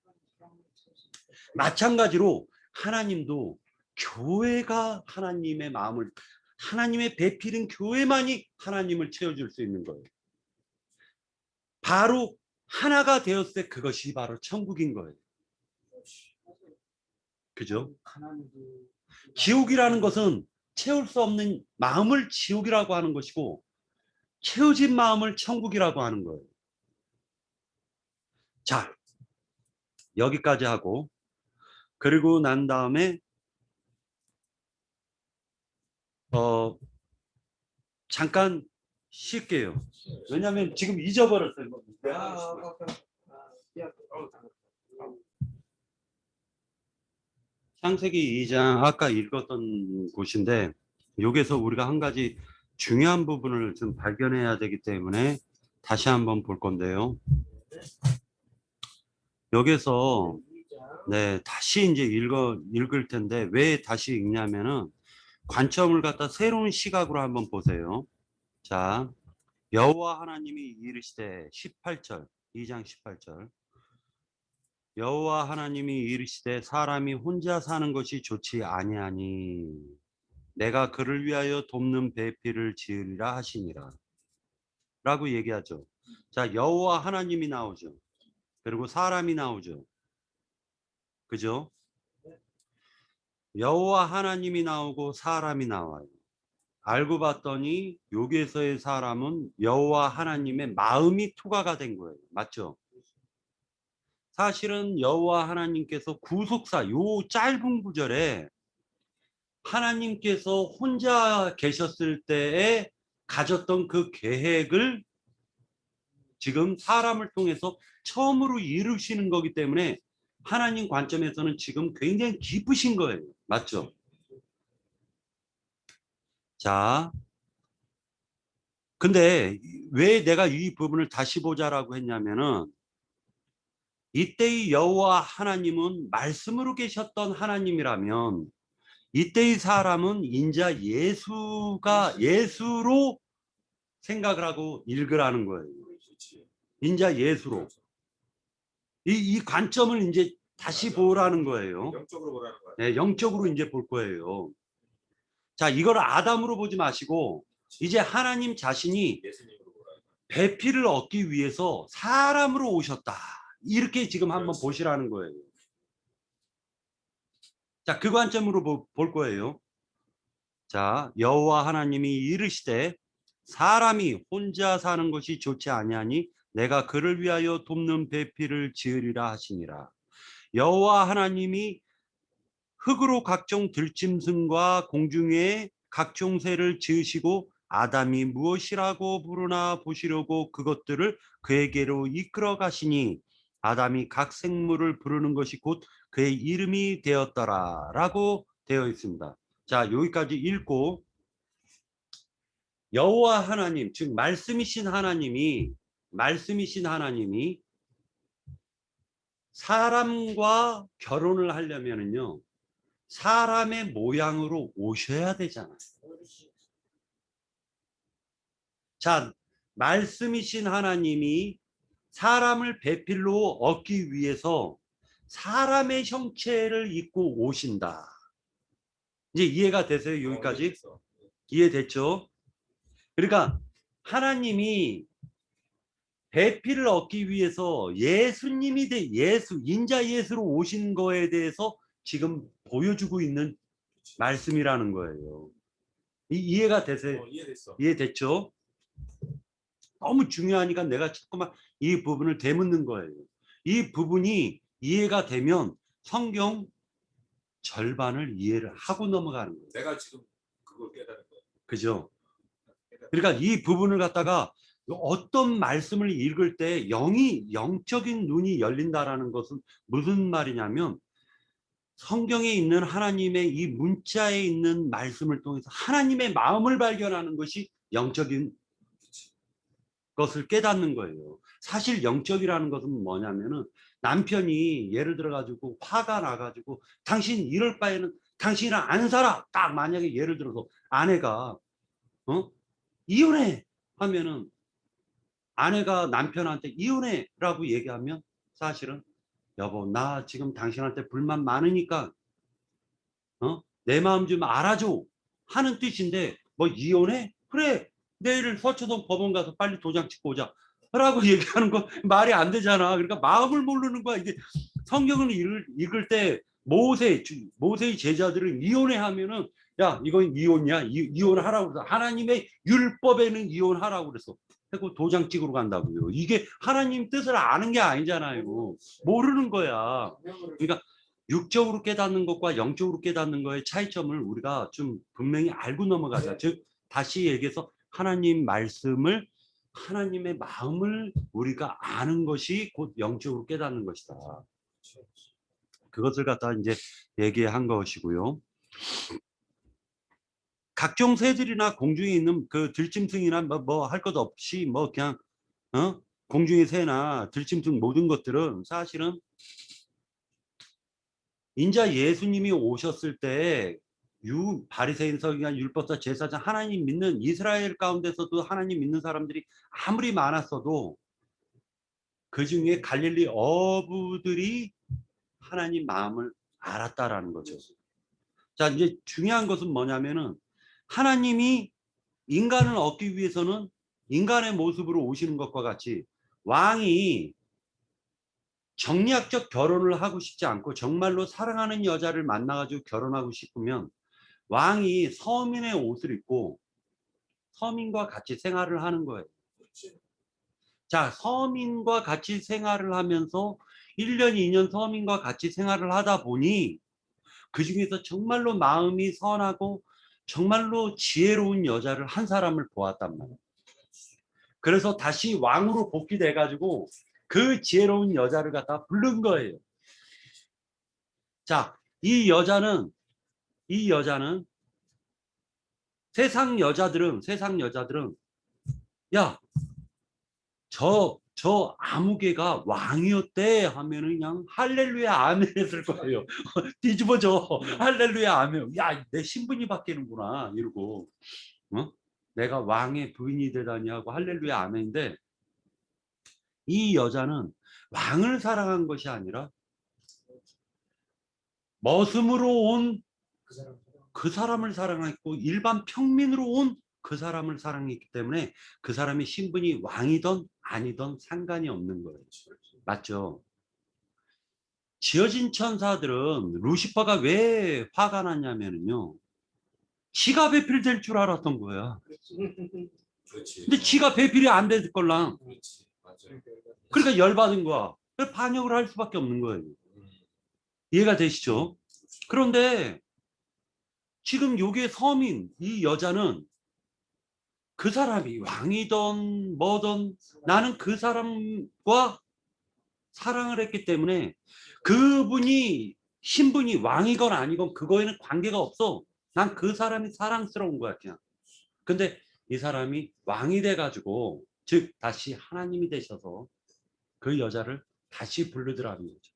마찬가지로 하나님도 교회가 하나님의 마음을 하나님의 배필인 교회만이 하나님을 채워줄 수 있는 거예요. 바로 하나가 되었을 때 그것이 바로 천국인 거예요. 그죠? 지옥이라는 것은 채울 수 없는 마음을 지옥이라고 하는 것이고 채워진 마음을 천국이라고 하는 거예요. 자, 여기까지 하고 그리고 난 다음에 잠깐 쉴게요. 왜냐하면 지금 잊어버렸어요. 창세기 2장 아까 읽었던 곳인데 여기서 우리가 한 가지 중요한 부분을 좀 발견해야 되기 때문에 다시 한번 볼 건데요. 여기서 네, 다시 이제 읽을 텐데 왜 다시 읽냐면은 관점을 갖다 새로운 시각으로 한번 보세요. 자, 여호와 하나님이 이르시되 18절 2장 18절 여호와 하나님이 이르시되 사람이 혼자 사는 것이 좋지 아니하니 내가 그를 위하여 돕는 배필을 지으리라 하시니라 라고 얘기하죠. 자, 여호와 하나님이 나오죠. 그리고 사람이 나오죠. 그죠? 여호와 하나님이 나오고 사람이 나와요. 알고 봤더니 여기에서의 사람은 여호와 하나님의 마음이 투과가 된 거예요. 맞죠? 사실은 여호와 하나님께서 구속사 요 짧은 구절에 하나님께서 혼자 계셨을 때에 가졌던 그 계획을 지금 사람을 통해서 처음으로 이루시는 거기 때문에 하나님 관점에서는 지금 굉장히 기쁘신 거예요. 맞죠? 자, 근데 왜 내가 이 부분을 다시 보자라고 했냐면은 이때의 여호와 하나님은 말씀으로 계셨던 하나님이라면 이때의 사람은 인자 예수로 생각을 하고 읽으라는 거예요. 인자 예수로. 이 관점을 이제 다시 보라는 거예요. 영적으로 보라는 거야. 네, 영적으로 이제 볼 거예요. 자, 이걸 아담으로 보지 마시고 이제 하나님 자신이 예수님으로 보라는 거야. 배필을 얻기 위해서 사람으로 오셨다. 이렇게 지금 한번 그렇지. 보시라는 거예요. 자, 그 관점으로 볼 거예요. 자, 여호와 하나님이 이르시되 사람이 혼자 사는 것이 좋지 아니하니 내가 그를 위하여 돕는 배필을 지으리라 하시니라. 여호와 하나님이 흙으로 각종 들짐승과 공중의 각종 새를 지으시고 아담이 무엇이라고 부르나 보시려고 그것들을 그에게로 이끌어 가시니 아담이 각 생물을 부르는 것이 곧 그의 이름이 되었더라 라고 되어 있습니다. 자, 여기까지 읽고 여호와 하나님, 즉 말씀이신 하나님이 사람과 결혼을 하려면은요 사람의 모양으로 오셔야 되잖아요. 자, 말씀이신 하나님이 사람을 배필로 얻기 위해서 사람의 형체를 입고 오신다. 이제 이해가 되세요? 여기까지? 이해됐죠? 그러니까 하나님이 배필을 얻기 위해서 예수님이 인자 예수로 오신 거에 대해서 지금 보여주고 있는 말씀이라는 거예요. 이해가 되세요? 이해됐어. 이해됐죠? 너무 중요하니까 내가 자꾸만 이 부분을 되묻는 거예요. 이 부분이 이해가 되면 성경 절반을 이해를 하고 넘어가는 거예요. 내가 지금 그걸 깨달은 거야. 그죠? 그러니까 이 부분을 갖다가 어떤 말씀을 읽을 때 영적인 눈이 열린다라는 것은 무슨 말이냐면 성경에 있는 하나님의 이 문자에 있는 말씀을 통해서 하나님의 마음을 발견하는 것이 영적인 것을 깨닫는 거예요. 사실 영적이라는 것은 뭐냐면은 남편이 예를 들어 가지고 화가 나 가지고 당신 이럴 바에는 당신이랑 안 살아. 딱 만약에 예를 들어서 아내가 이혼해 하면은 아내가 남편한테 이혼해라고 얘기하면 사실은 여보 나 지금 당신한테 불만 많으니까 내 마음 좀 알아줘 하는 뜻인데 뭐 이혼해? 그래 내일 서초동 법원 가서 빨리 도장 찍고 오자 라고 얘기하는 거 말이 안 되잖아. 그러니까 마음을 모르는 거야. 이게 성경을 읽을 때 모세의 제자들은 이혼해 하면은 야 이건 이혼이야 이혼하라고 그랬어. 하나님의 율법에는 이혼하라고 그랬어. 그리고 도장 찍으러 간다고요. 이게 하나님 뜻을 아는 게 아니잖아요. 모르는 거야. 그러니까 육적으로 깨닫는 것과 영적으로 깨닫는 거의 차이점을 우리가 좀 분명히 알고 넘어가자. 즉 다시 얘기해서 하나님 말씀을 하나님의 마음을 우리가 아는 것이 곧 영적으로 깨닫는 것이다. 그것을 갖다 이제 얘기한 것이고요. 각종 새들이나 공중에 있는 그 들짐승이나 뭐 할 것 없이 뭐 그냥 공중의 새나 들짐승 모든 것들은 사실은 인자 예수님이 오셨을 때 바리새인 서기관 율법사 제사장 하나님 믿는 이스라엘 가운데서도 하나님 믿는 사람들이 아무리 많았어도 그 중에 갈릴리 어부들이 하나님 마음을 알았다라는 거죠. 자, 이제 중요한 것은 뭐냐면은 하나님이 인간을 얻기 위해서는 인간의 모습으로 오시는 것과 같이 왕이 정략적 결혼을 하고 싶지 않고 정말로 사랑하는 여자를 만나가지고 결혼하고 싶으면 왕이 서민의 옷을 입고 서민과 같이 생활을 하는 거예요. 자, 서민과 같이 생활을 하면서 1년, 2년 서민과 같이 생활을 하다 보니 그 중에서 정말로 마음이 선하고 정말로 지혜로운 여자를 한 사람을 보았단 말이에요. 그래서 다시 왕으로 복귀돼 가지고 그 지혜로운 여자를 갖다 부른 거예요. 자, 이 여자는 세상 여자들은 야, 저 아무개가 왕이었대 하면은 그냥 할렐루야 아멘 했을 거예요. 뒤집어져. 할렐루야 아멘. 야, 내 신분이 바뀌는구나 이러고. 내가 왕의 부인이 되다니 하고 할렐루야 아멘인데, 이 여자는 왕을 사랑한 것이 아니라 머슴으로 온 그 사람을 사랑했고 일반 평민으로 온 그 사람을 사랑했기 때문에 그 사람의 신분이 왕이든 아니든 상관이 없는 거예요. 맞죠? 지어진 천사들은 루시퍼가 왜 화가 났냐면요, 지가 배필될 줄 알았던 거야. 그렇지. 근데 지가 배필이 안 될 걸랑. 그렇지. 맞아요. 그러니까 열받은 거야. 그래서 반역을 할 수밖에 없는 거예요. 이해가 되시죠? 그런데 지금 요게 서민, 이 여자는 그 사람이 왕이든 뭐든 나는 그 사람과 사랑을 했기 때문에 그분이 신분이 왕이건 아니건 그거에는 관계가 없어. 난 그 사람이 사랑스러운 거야 그냥. 근데 이 사람이 왕이 돼가지고, 즉 다시 하나님이 되셔서 그 여자를 다시 부르더라는 거죠.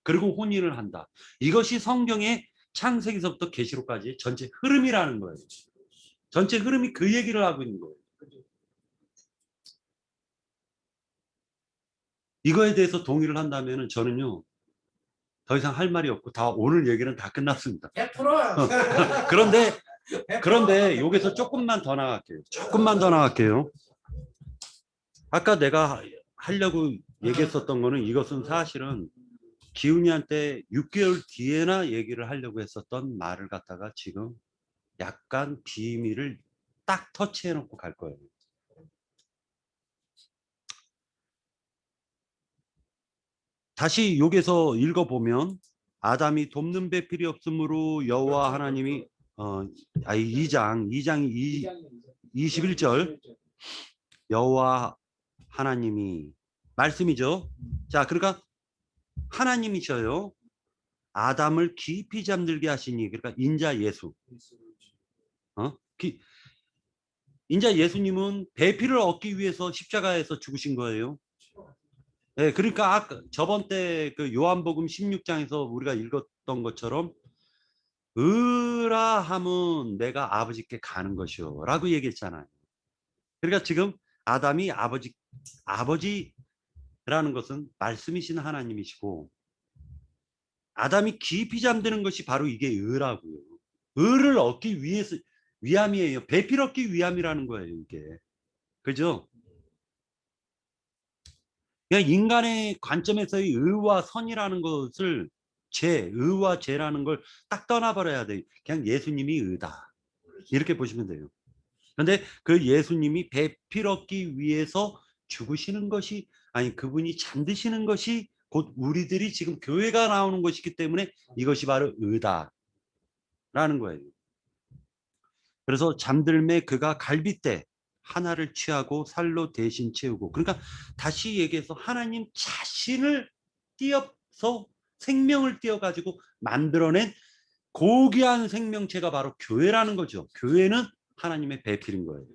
그리고 혼인을 한다. 이것이 성경의 창세기서부터 계시록까지 전체 흐름이라는 거예요. 전체 흐름이 그 얘기를 하고 있는 거예요. 이거에 대해서 동의를 한다면 저는요, 더 이상 할 말이 없고 다 오늘 얘기는 다 끝났습니다. 100%. 그런데 여기서 조금만 더 나갈게요. 아까 내가 하려고 얘기했었던 거는, 이것은 사실은 기훈이한테 6개월 뒤에나 얘기를 하려고 했었던 말을 갖다가 지금 약간 비밀을 딱 터치해 놓고 갈 거예요. 다시 여기서 읽어보면, 아담이 돕는 배필이 없으므로 여호와 하나님이 2장 21절, 여호와 하나님이 말씀이죠. 자, 그러니까 하나님이셔요. 아담을 깊이 잠들게 하시니, 그러니까 인자 예수. 인자 예수님은 배필을 얻기 위해서 십자가에서 죽으신 거예요. 네, 그러니까 아까 저번 때 그 요한복음 16장에서 우리가 읽었던 것처럼 의라함은 내가 아버지께 가는 것이요 라고 얘기했잖아요. 그러니까 지금 아담이 아버지라는 것은 말씀이신 하나님이시고, 아담이 깊이 잠드는 것이 바로 이게 의라고요. 의를 얻기 위함이에요. 배필 얻기 위함이라는 거예요, 이게. 그죠? 그냥 인간의 관점에서의 의와 선이라는 것을, 의와 죄라는 걸 딱 떠나버려야 돼요. 그냥 예수님이 의다, 이렇게 보시면 돼요. 그런데 그 예수님이 배필 얻기 위해서 죽으시는 것이, 아니 그분이 잠드시는 것이 곧 우리들이 지금 교회가 나오는 것이기 때문에 이것이 바로 의다라는 거예요. 그래서 잠들매 그가 갈빗대 하나를 취하고 살로 대신 채우고, 그러니까 다시 얘기해서 하나님 자신을 띄어서 생명을 띄어가지고 만들어낸 고귀한 생명체가 바로 교회라는 거죠. 교회는 하나님의 배필인 거예요.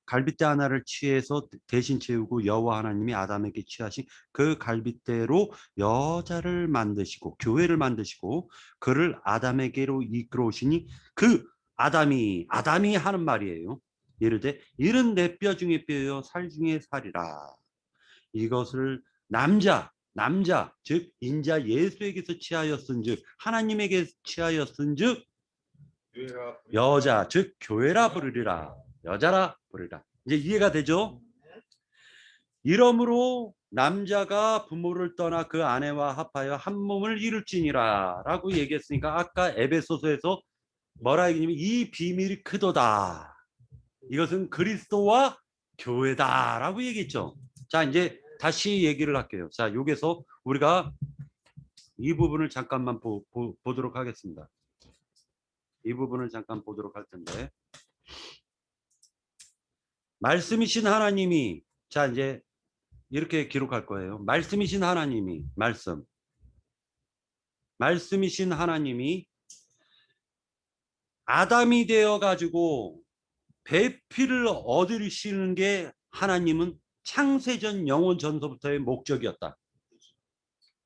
갈빗대 하나를 취해서 대신 채우고 여호와 하나님이 아담에게 취하신 그 갈빗대로 여자를 만드시고 교회를 만드시고 그를 아담에게로 이끌어 오시니, 그 아담이 하는 말이에요. 이르되 이는 내 뼈 중에 뼈요 살 중에 살이라. 이것을 남자, 남자 즉 인자 예수에게서 취하였은즉 하나님에게 취하였은즉 여자 즉 교회라 부르리라. 여자라 부르리라. 이제 이해가 되죠? 이러므로 남자가 부모를 떠나 그 아내와 합하여 한 몸을 이룰지니라 라고 얘기했으니까 아까 에베소서에서 뭐라 얘기냐면 이 비밀이 크도다. 이것은 그리스도와 교회다 라고 얘기했죠. 자, 이제 다시 얘기를 할게요. 자, 여기서 우리가 이 부분을 잠깐만 보도록 하겠습니다. 이 부분을 잠깐 보도록 할 텐데, 말씀이신 하나님이, 자, 이제 이렇게 기록할 거예요. 말씀이신 하나님이, 말씀이신 하나님이 아담이 되어 가지고 배필을 얻으시는 게 하나님은 창세전 영원 전서부터의 목적이었다.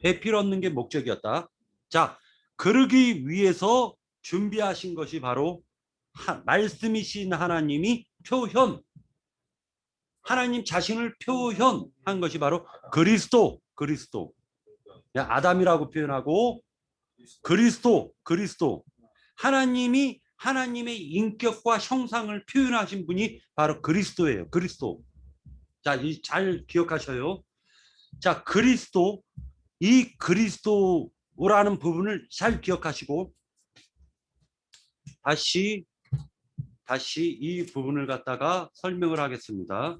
배필 얻는 게 목적이었다. 자, 그러기 위해서 준비하신 것이 바로 말씀이신 하나님이 표현, 하나님 자신을 표현한 것이 바로 그리스도. 아담이라고 표현하고 그리스도. 하나님이 하나님의 인격과 형상을 표현하신 분이 바로 그리스도예요. 그리스도. 자, 잘 기억하셔요. 자, 그리스도, 이 그리스도라는 부분을 잘 기억하시고 다시 이 부분을 갖다가 설명을 하겠습니다.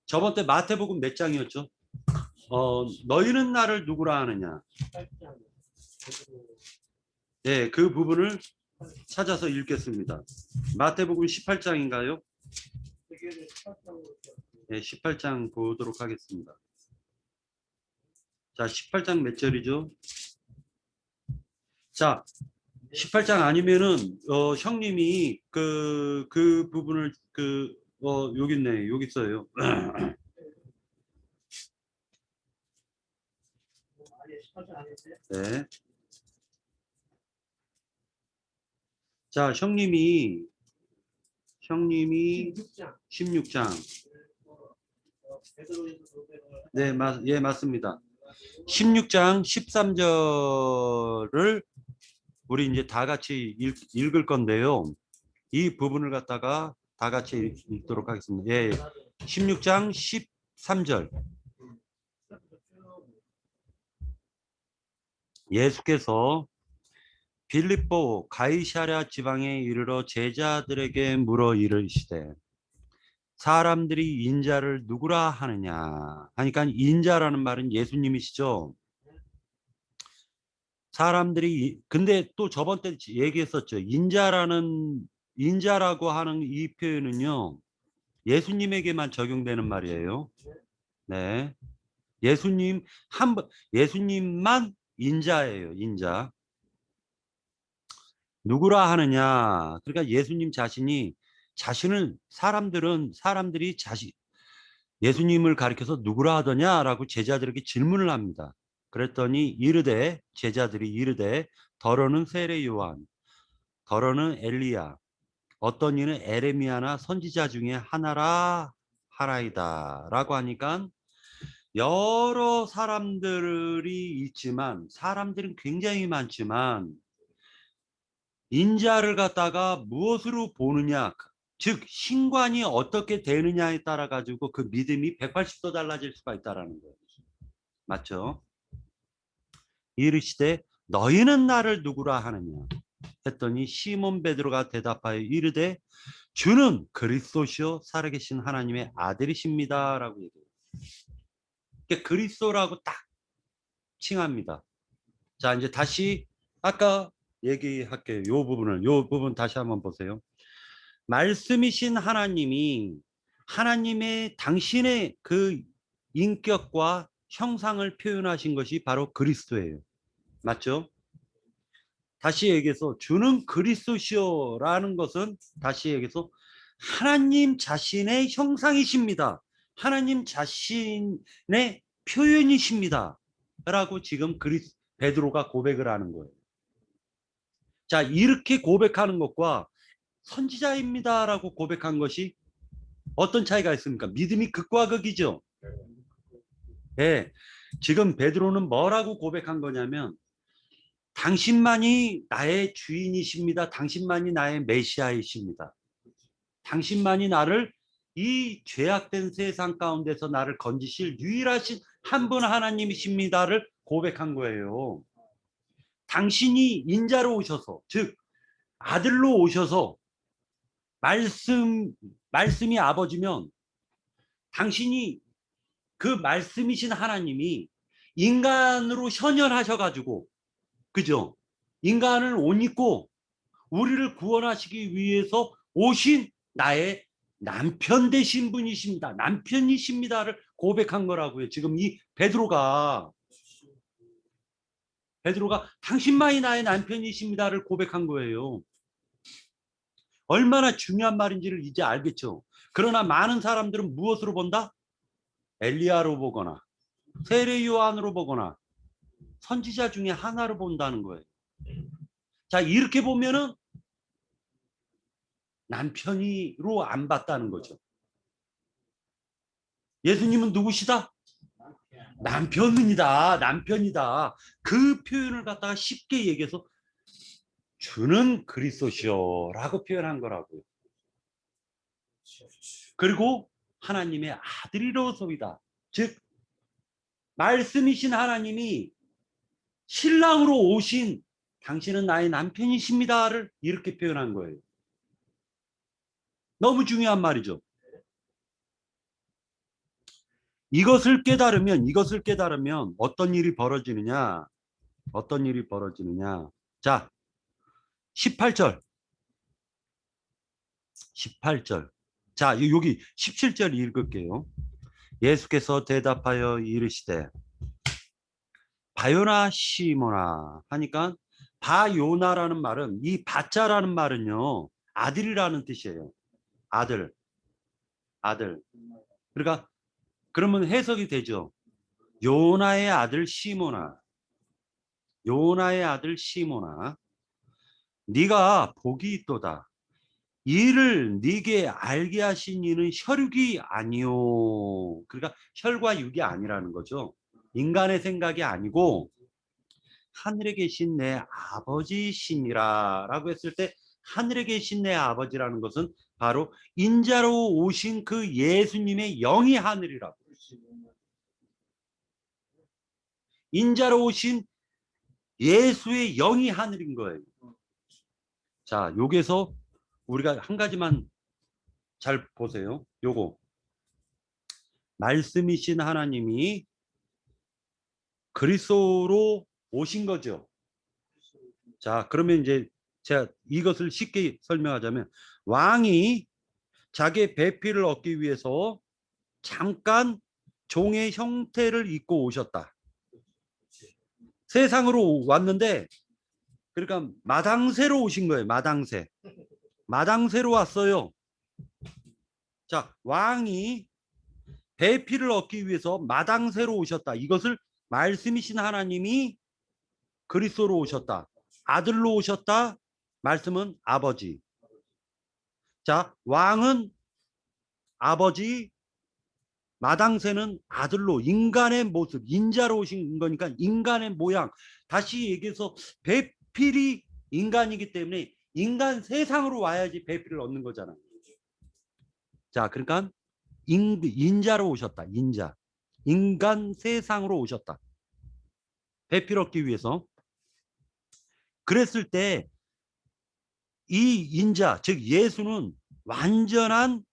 저번 때 마태복음 몇 장이었죠? 너희는 나를 누구라 하느냐? 네, 그 부분을 찾아서 읽겠습니다. 마태복음 18장인가요? 네, 18장 보도록 하겠습니다. 자, 18장 몇 절이죠? 자, 18장 아니면은 형님이 그 부분을 여기 있네. 여기 있어요. 네. 자, 형님이 16장. 네, 맞습니다. 16장 13절을 우리 이제 다 같이 읽을 건데요. 이 부분을 갖다가 다 같이 읽도록 하겠습니다. 예, 16장 13절. 예수께서 빌립보 가이사랴 지방에 이르러 제자들에게 물어 이르시되 사람들이 인자를 누구라 하느냐 하니까 인자라는 말은 예수님이시죠. 사람들이 근데 또 저번 때 얘기했었죠. 인자라고 하는 이 표현은요. 예수님에게만 적용되는 말이에요. 네. 예수님만 인자예요. 인자. 누구라 하느냐? 그러니까 예수님 사람들이 예수님을 가리켜서 누구라 하더냐라고 제자들에게 질문을 합니다. 그랬더니 제자들이 이르되 더러는 세례 요한, 더러는 엘리야, 어떤 이는 에레미야나 선지자 중에 하나라 하라이다라고 하니까 여러 사람들이 있지만 사람들은 굉장히 많지만 인자를 갖다가 무엇으로 보느냐, 즉 신관이 어떻게 되느냐에 따라 가지고 그 믿음이 180도 달라질 수가 있다라는 거예요. 맞죠? 이르시되 너희는 나를 누구라 하느냐 했더니 시몬 베드로가 대답하여 이르되 주는 그리스도시요 살아계신 하나님의 아들이십니다라고 얘기해요. 그러니까 그리스도라고 딱 칭합니다. 자, 이제 다시 아까 얘기할게요. 요 부분 다시 한번 보세요. 말씀이신 하나님이 당신의 그 인격과 형상을 표현하신 것이 바로 그리스도예요. 맞죠? 다시 얘기해서 주는 그리스도시오라는 것은 다시 얘기해서 하나님 자신의 형상이십니다. 하나님 자신의 표현이십니다. 라고 지금 베드로가 고백을 하는 거예요. 자, 이렇게 고백하는 것과 선지자입니다라고 고백한 것이 어떤 차이가 있습니까? 믿음이 극과 극이죠. 네. 지금 베드로는 뭐라고 고백한 거냐면 당신만이 나의 주인이십니다. 당신만이 나의 메시아이십니다. 당신만이 나를 이 죄악된 세상 가운데서 나를 건지실 유일하신 한 분 하나님이십니다를 고백한 거예요. 당신이 인자로 오셔서, 즉 아들로 오셔서 말씀이 아버지면 당신이 그 말씀이신 하나님이 인간으로 현현하셔가지고, 그죠? 인간을 옷 입고 우리를 구원하시기 위해서 오신 나의 남편 되신 분이십니다. 남편이십니다를 고백한 거라고요. 지금 이 베드로가 당신만이 나의 남편이십니다를 고백한 거예요. 얼마나 중요한 말인지를 이제 알겠죠. 그러나 많은 사람들은 무엇으로 본다? 엘리야로 보거나 세례 요한으로 보거나 선지자 중에 하나로 본다는 거예요. 자, 이렇게 보면은 남편이로 안 봤다는 거죠. 예수님은 누구시다? 남편이다. 남편이다. 그 표현을 갖다가 쉽게 얘기해서 주는 그리스도시오라고 표현한 거라고요. 그리고 하나님의 아들이로소이다. 즉 말씀이신 하나님이 신랑으로 오신 당신은 나의 남편이십니다를 이렇게 표현한 거예요. 너무 중요한 말이죠. 이것을 깨달으면 어떤 일이 벌어지느냐? 자, 18절. 자, 여기 17절 읽을게요. 예수께서 대답하여 이르시되 바요나 시모나 하니까 바요나라는 말은 이 바자라는 말은요. 아들이라는 뜻이에요. 아들. 그러니까 그러면 해석이 되죠. 요나의 아들 시모나. 네가 복이 있도다. 이를 네게 알게 하신 이는 혈육이 아니요. 그러니까 혈과 육이 아니라는 거죠. 인간의 생각이 아니고 하늘에 계신 내 아버지시니라 라고 했을 때 하늘에 계신 내 아버지라는 것은 바로 인자로 오신 그 예수님의 영이 하늘이라고. 인자로 오신 예수의 영이 하늘인 거예요. 자, 여기서 우리가 한 가지만 잘 보세요. 요거. 말씀이신 하나님이 그리스도로 오신 거죠. 자, 그러면 이제 제가 이것을 쉽게 설명하자면 왕이 자기의 배필을 얻기 위해서 잠깐 종의 형태를 입고 오셨다. 세상으로 왔는데 그러니까 마당새로 오신 거예요. 마당새로 왔어요. 자, 왕이 배필을 얻기 위해서 마당새로 오셨다. 이것을 말씀이신 하나님이 그리스도로 오셨다. 아들로 오셨다. 말씀은 아버지. 자, 왕은 아버지, 마당새는 아들로 인간의 모습, 인자로 오신 거니까 인간의 모양. 다시 얘기해서 배필이 인간이기 때문에 인간 세상으로 와야지 배필을 얻는 거잖아요. 자, 그러니까 인자로 오셨다. 인간 세상으로 오셨다. 배필 얻기 위해서. 그랬을 때 이 인자, 즉 예수는 완전한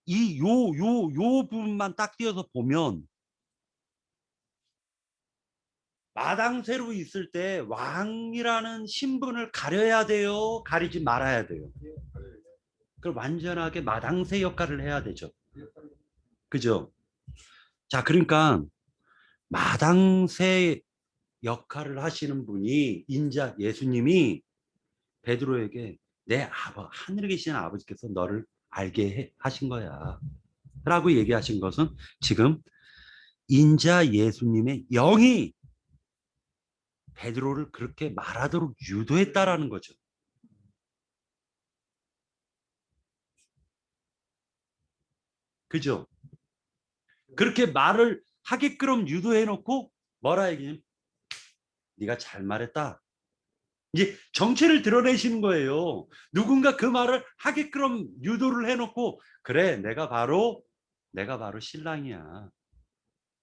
요 부분만 딱 띄어서 보면 마당새로 있을 때 왕이라는 신분을 가려야 돼요? 가리지 말아야 돼요? 그럼 완전하게 마당새 역할을 해야 되죠. 그죠? 자, 그러니까 마당새 역할을 하시는 분이 인자 예수님이 베드로에게 하늘에 계신 아버지께서 너를 알게 하신 거야 라고 얘기하신 것은 지금 인자 예수님의 영이 베드로를 그렇게 말하도록 유도했다라는 거죠. 그죠? 그렇게 말을 하게끔 유도해 놓고 뭐라 얘기냐면 네가 잘 말했다. 이제 정체를 드러내시는 거예요. 누군가 그 말을 하게끔 유도를 해 놓고 그래 내가 바로 신랑이야.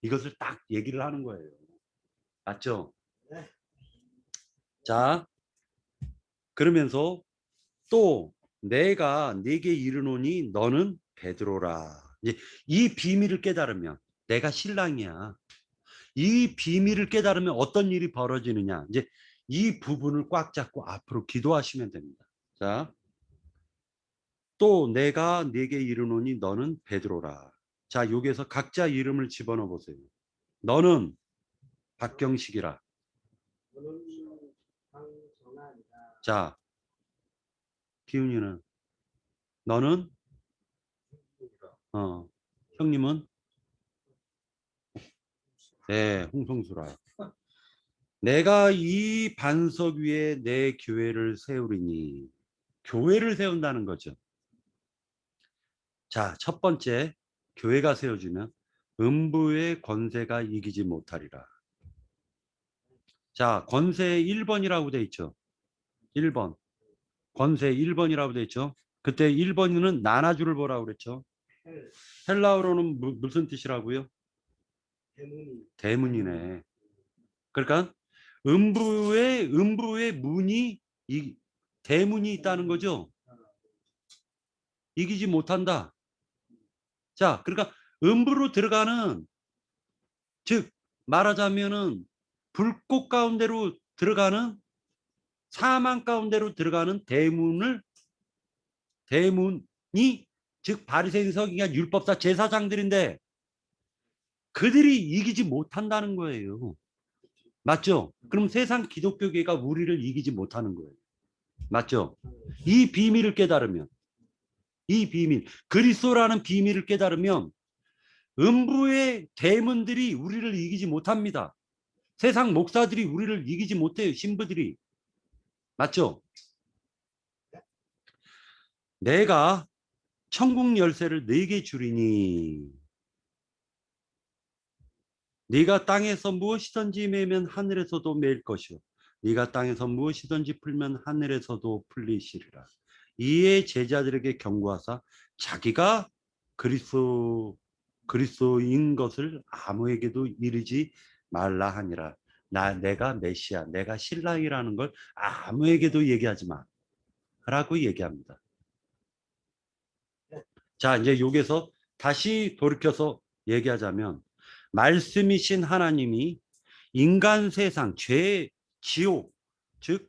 이것을 딱 얘기를 하는 거예요. 맞죠? 네. 자, 그러면서 또 내가 네게 이르노니 너는 베드로라. 이제 이 비밀을 깨달으면 내가 신랑이야. 이 비밀을 깨달으면 어떤 일이 벌어지느냐. 이제 이 부분을 꽉 잡고 앞으로 기도하시면 됩니다. 자, 또 내가 네게 이르노니 너는 베드로라. 자, 여기에서 각자 이름을 집어넣어 보세요. 너는 박경식이라. 저는 황정아이다. 자, 기훈이는 너는 형님은 네, 홍성수라. 내가 이 반석 위에 내 교회를 세우리니. 교회를 세운다는 거죠. 자, 첫 번째, 교회가 세워지면 음부의 권세가 이기지 못하리라. 자, 권세 1번이라고 돼 있죠. 1번. 권세 1번이라고 돼 있죠. 그때 1번은 나나주를 보라고 그랬죠. 헬라어로는 무슨 뜻이라고요? 대문이네. 그러니까 음부의 문이 대문이 있다는 거죠. 이기지 못한다. 자, 그러니까 음부로 들어가는, 즉 말하자면은 불꽃 가운데로 들어가는, 사망 가운데로 들어가는 대문이 즉 바리새인 서기관 율법사 제사장들인데 그들이 이기지 못한다는 거예요. 맞죠? 그럼 세상 기독교계가 우리를 이기지 못하는 거예요. 맞죠? 이 비밀을 깨달으면, 이 비밀, 그리스도라는 비밀을 깨달으면 음부의 대문들이 우리를 이기지 못합니다. 세상 목사들이 우리를 이기지 못해요. 신부들이. 맞죠? 내가 천국 열쇠를 네게 주리니 네가 땅에서 무엇이든지 매면 하늘에서도 매일 것이요 네가 땅에서 무엇이든지 풀면 하늘에서도 풀리시리라. 이에 제자들에게 경고하사 자기가 그리스도인 것을 아무에게도 이르지 말라 하니라. 내가 메시아, 내가 신랑이라는 걸 아무에게도 얘기하지 마라고 얘기합니다. 자, 이제 여기서 다시 돌이켜서 얘기하자면 말씀이신 하나님이 인간 세상, 지옥, 즉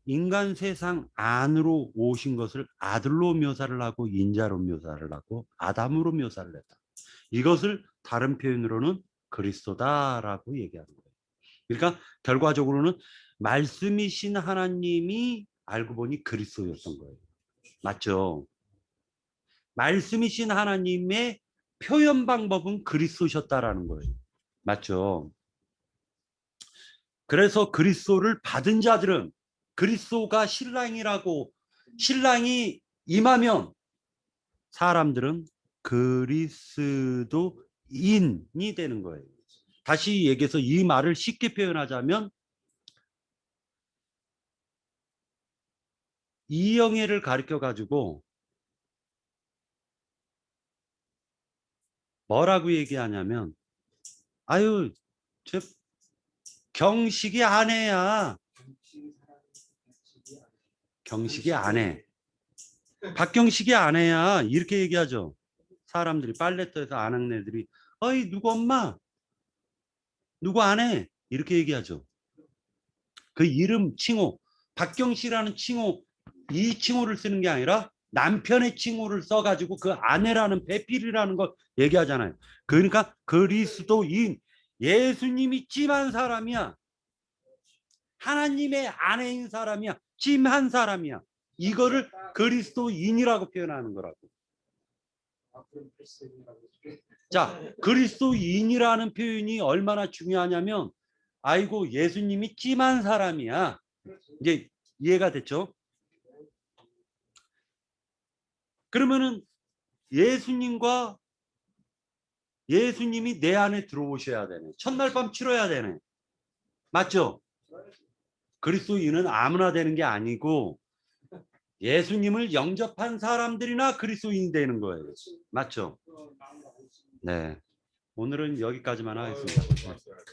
인간 세상 안으로 오신 것을 아들로 묘사를 하고 인자로 묘사를 하고 아담으로 묘사를 했다. 이것을 다른 표현으로는 그리스도다라고 얘기하는 거예요. 그러니까 결과적으로는 말씀이신 하나님이 알고 보니 그리스도였던 거예요. 맞죠? 말씀이신 하나님의 표현 방법은 그리스도셨다라는 거예요. 맞죠? 그래서 그리스도를 받은 자들은 그리스도가 신랑이 임하면 사람들은 그리스도인이 되는 거예요. 다시 얘기해서 이 말을 쉽게 표현하자면 이영애를 가르쳐 가지고 뭐라고 얘기하냐면 아유 저 경식이 아내야. 경식이 아내. 박경식이 아내야. 이렇게 얘기하죠. 사람들이 빨래터에서 아낙네들이 어이 누구 엄마? 누구 아내? 이렇게 얘기하죠. 그 이름 칭호 박경식이라는 칭호 이 칭호를 쓰는 게 아니라 남편의 칭호를 써가지고 그 아내라는 배필이라는 걸 얘기하잖아요. 그러니까 그리스도인 예수님이 찜한 사람이야. 하나님의 아내인 사람이야. 찜한 사람이야. 이거를 그리스도인이라고 표현하는 거라고. 자, 그리스도인이라는 표현이 얼마나 중요하냐면 아이고 예수님이 찜한 사람이야. 이제 이해가 됐죠? 그러면은 예수님과 예수님이 내 안에 들어오셔야 되네. 첫날 밤 치러야 되네. 맞죠? 그리스도인은 아무나 되는 게 아니고 예수님을 영접한 사람들이나 그리스도인이 되는 거예요. 맞죠? 네. 오늘은 여기까지만 하겠습니다. 고맙습니다.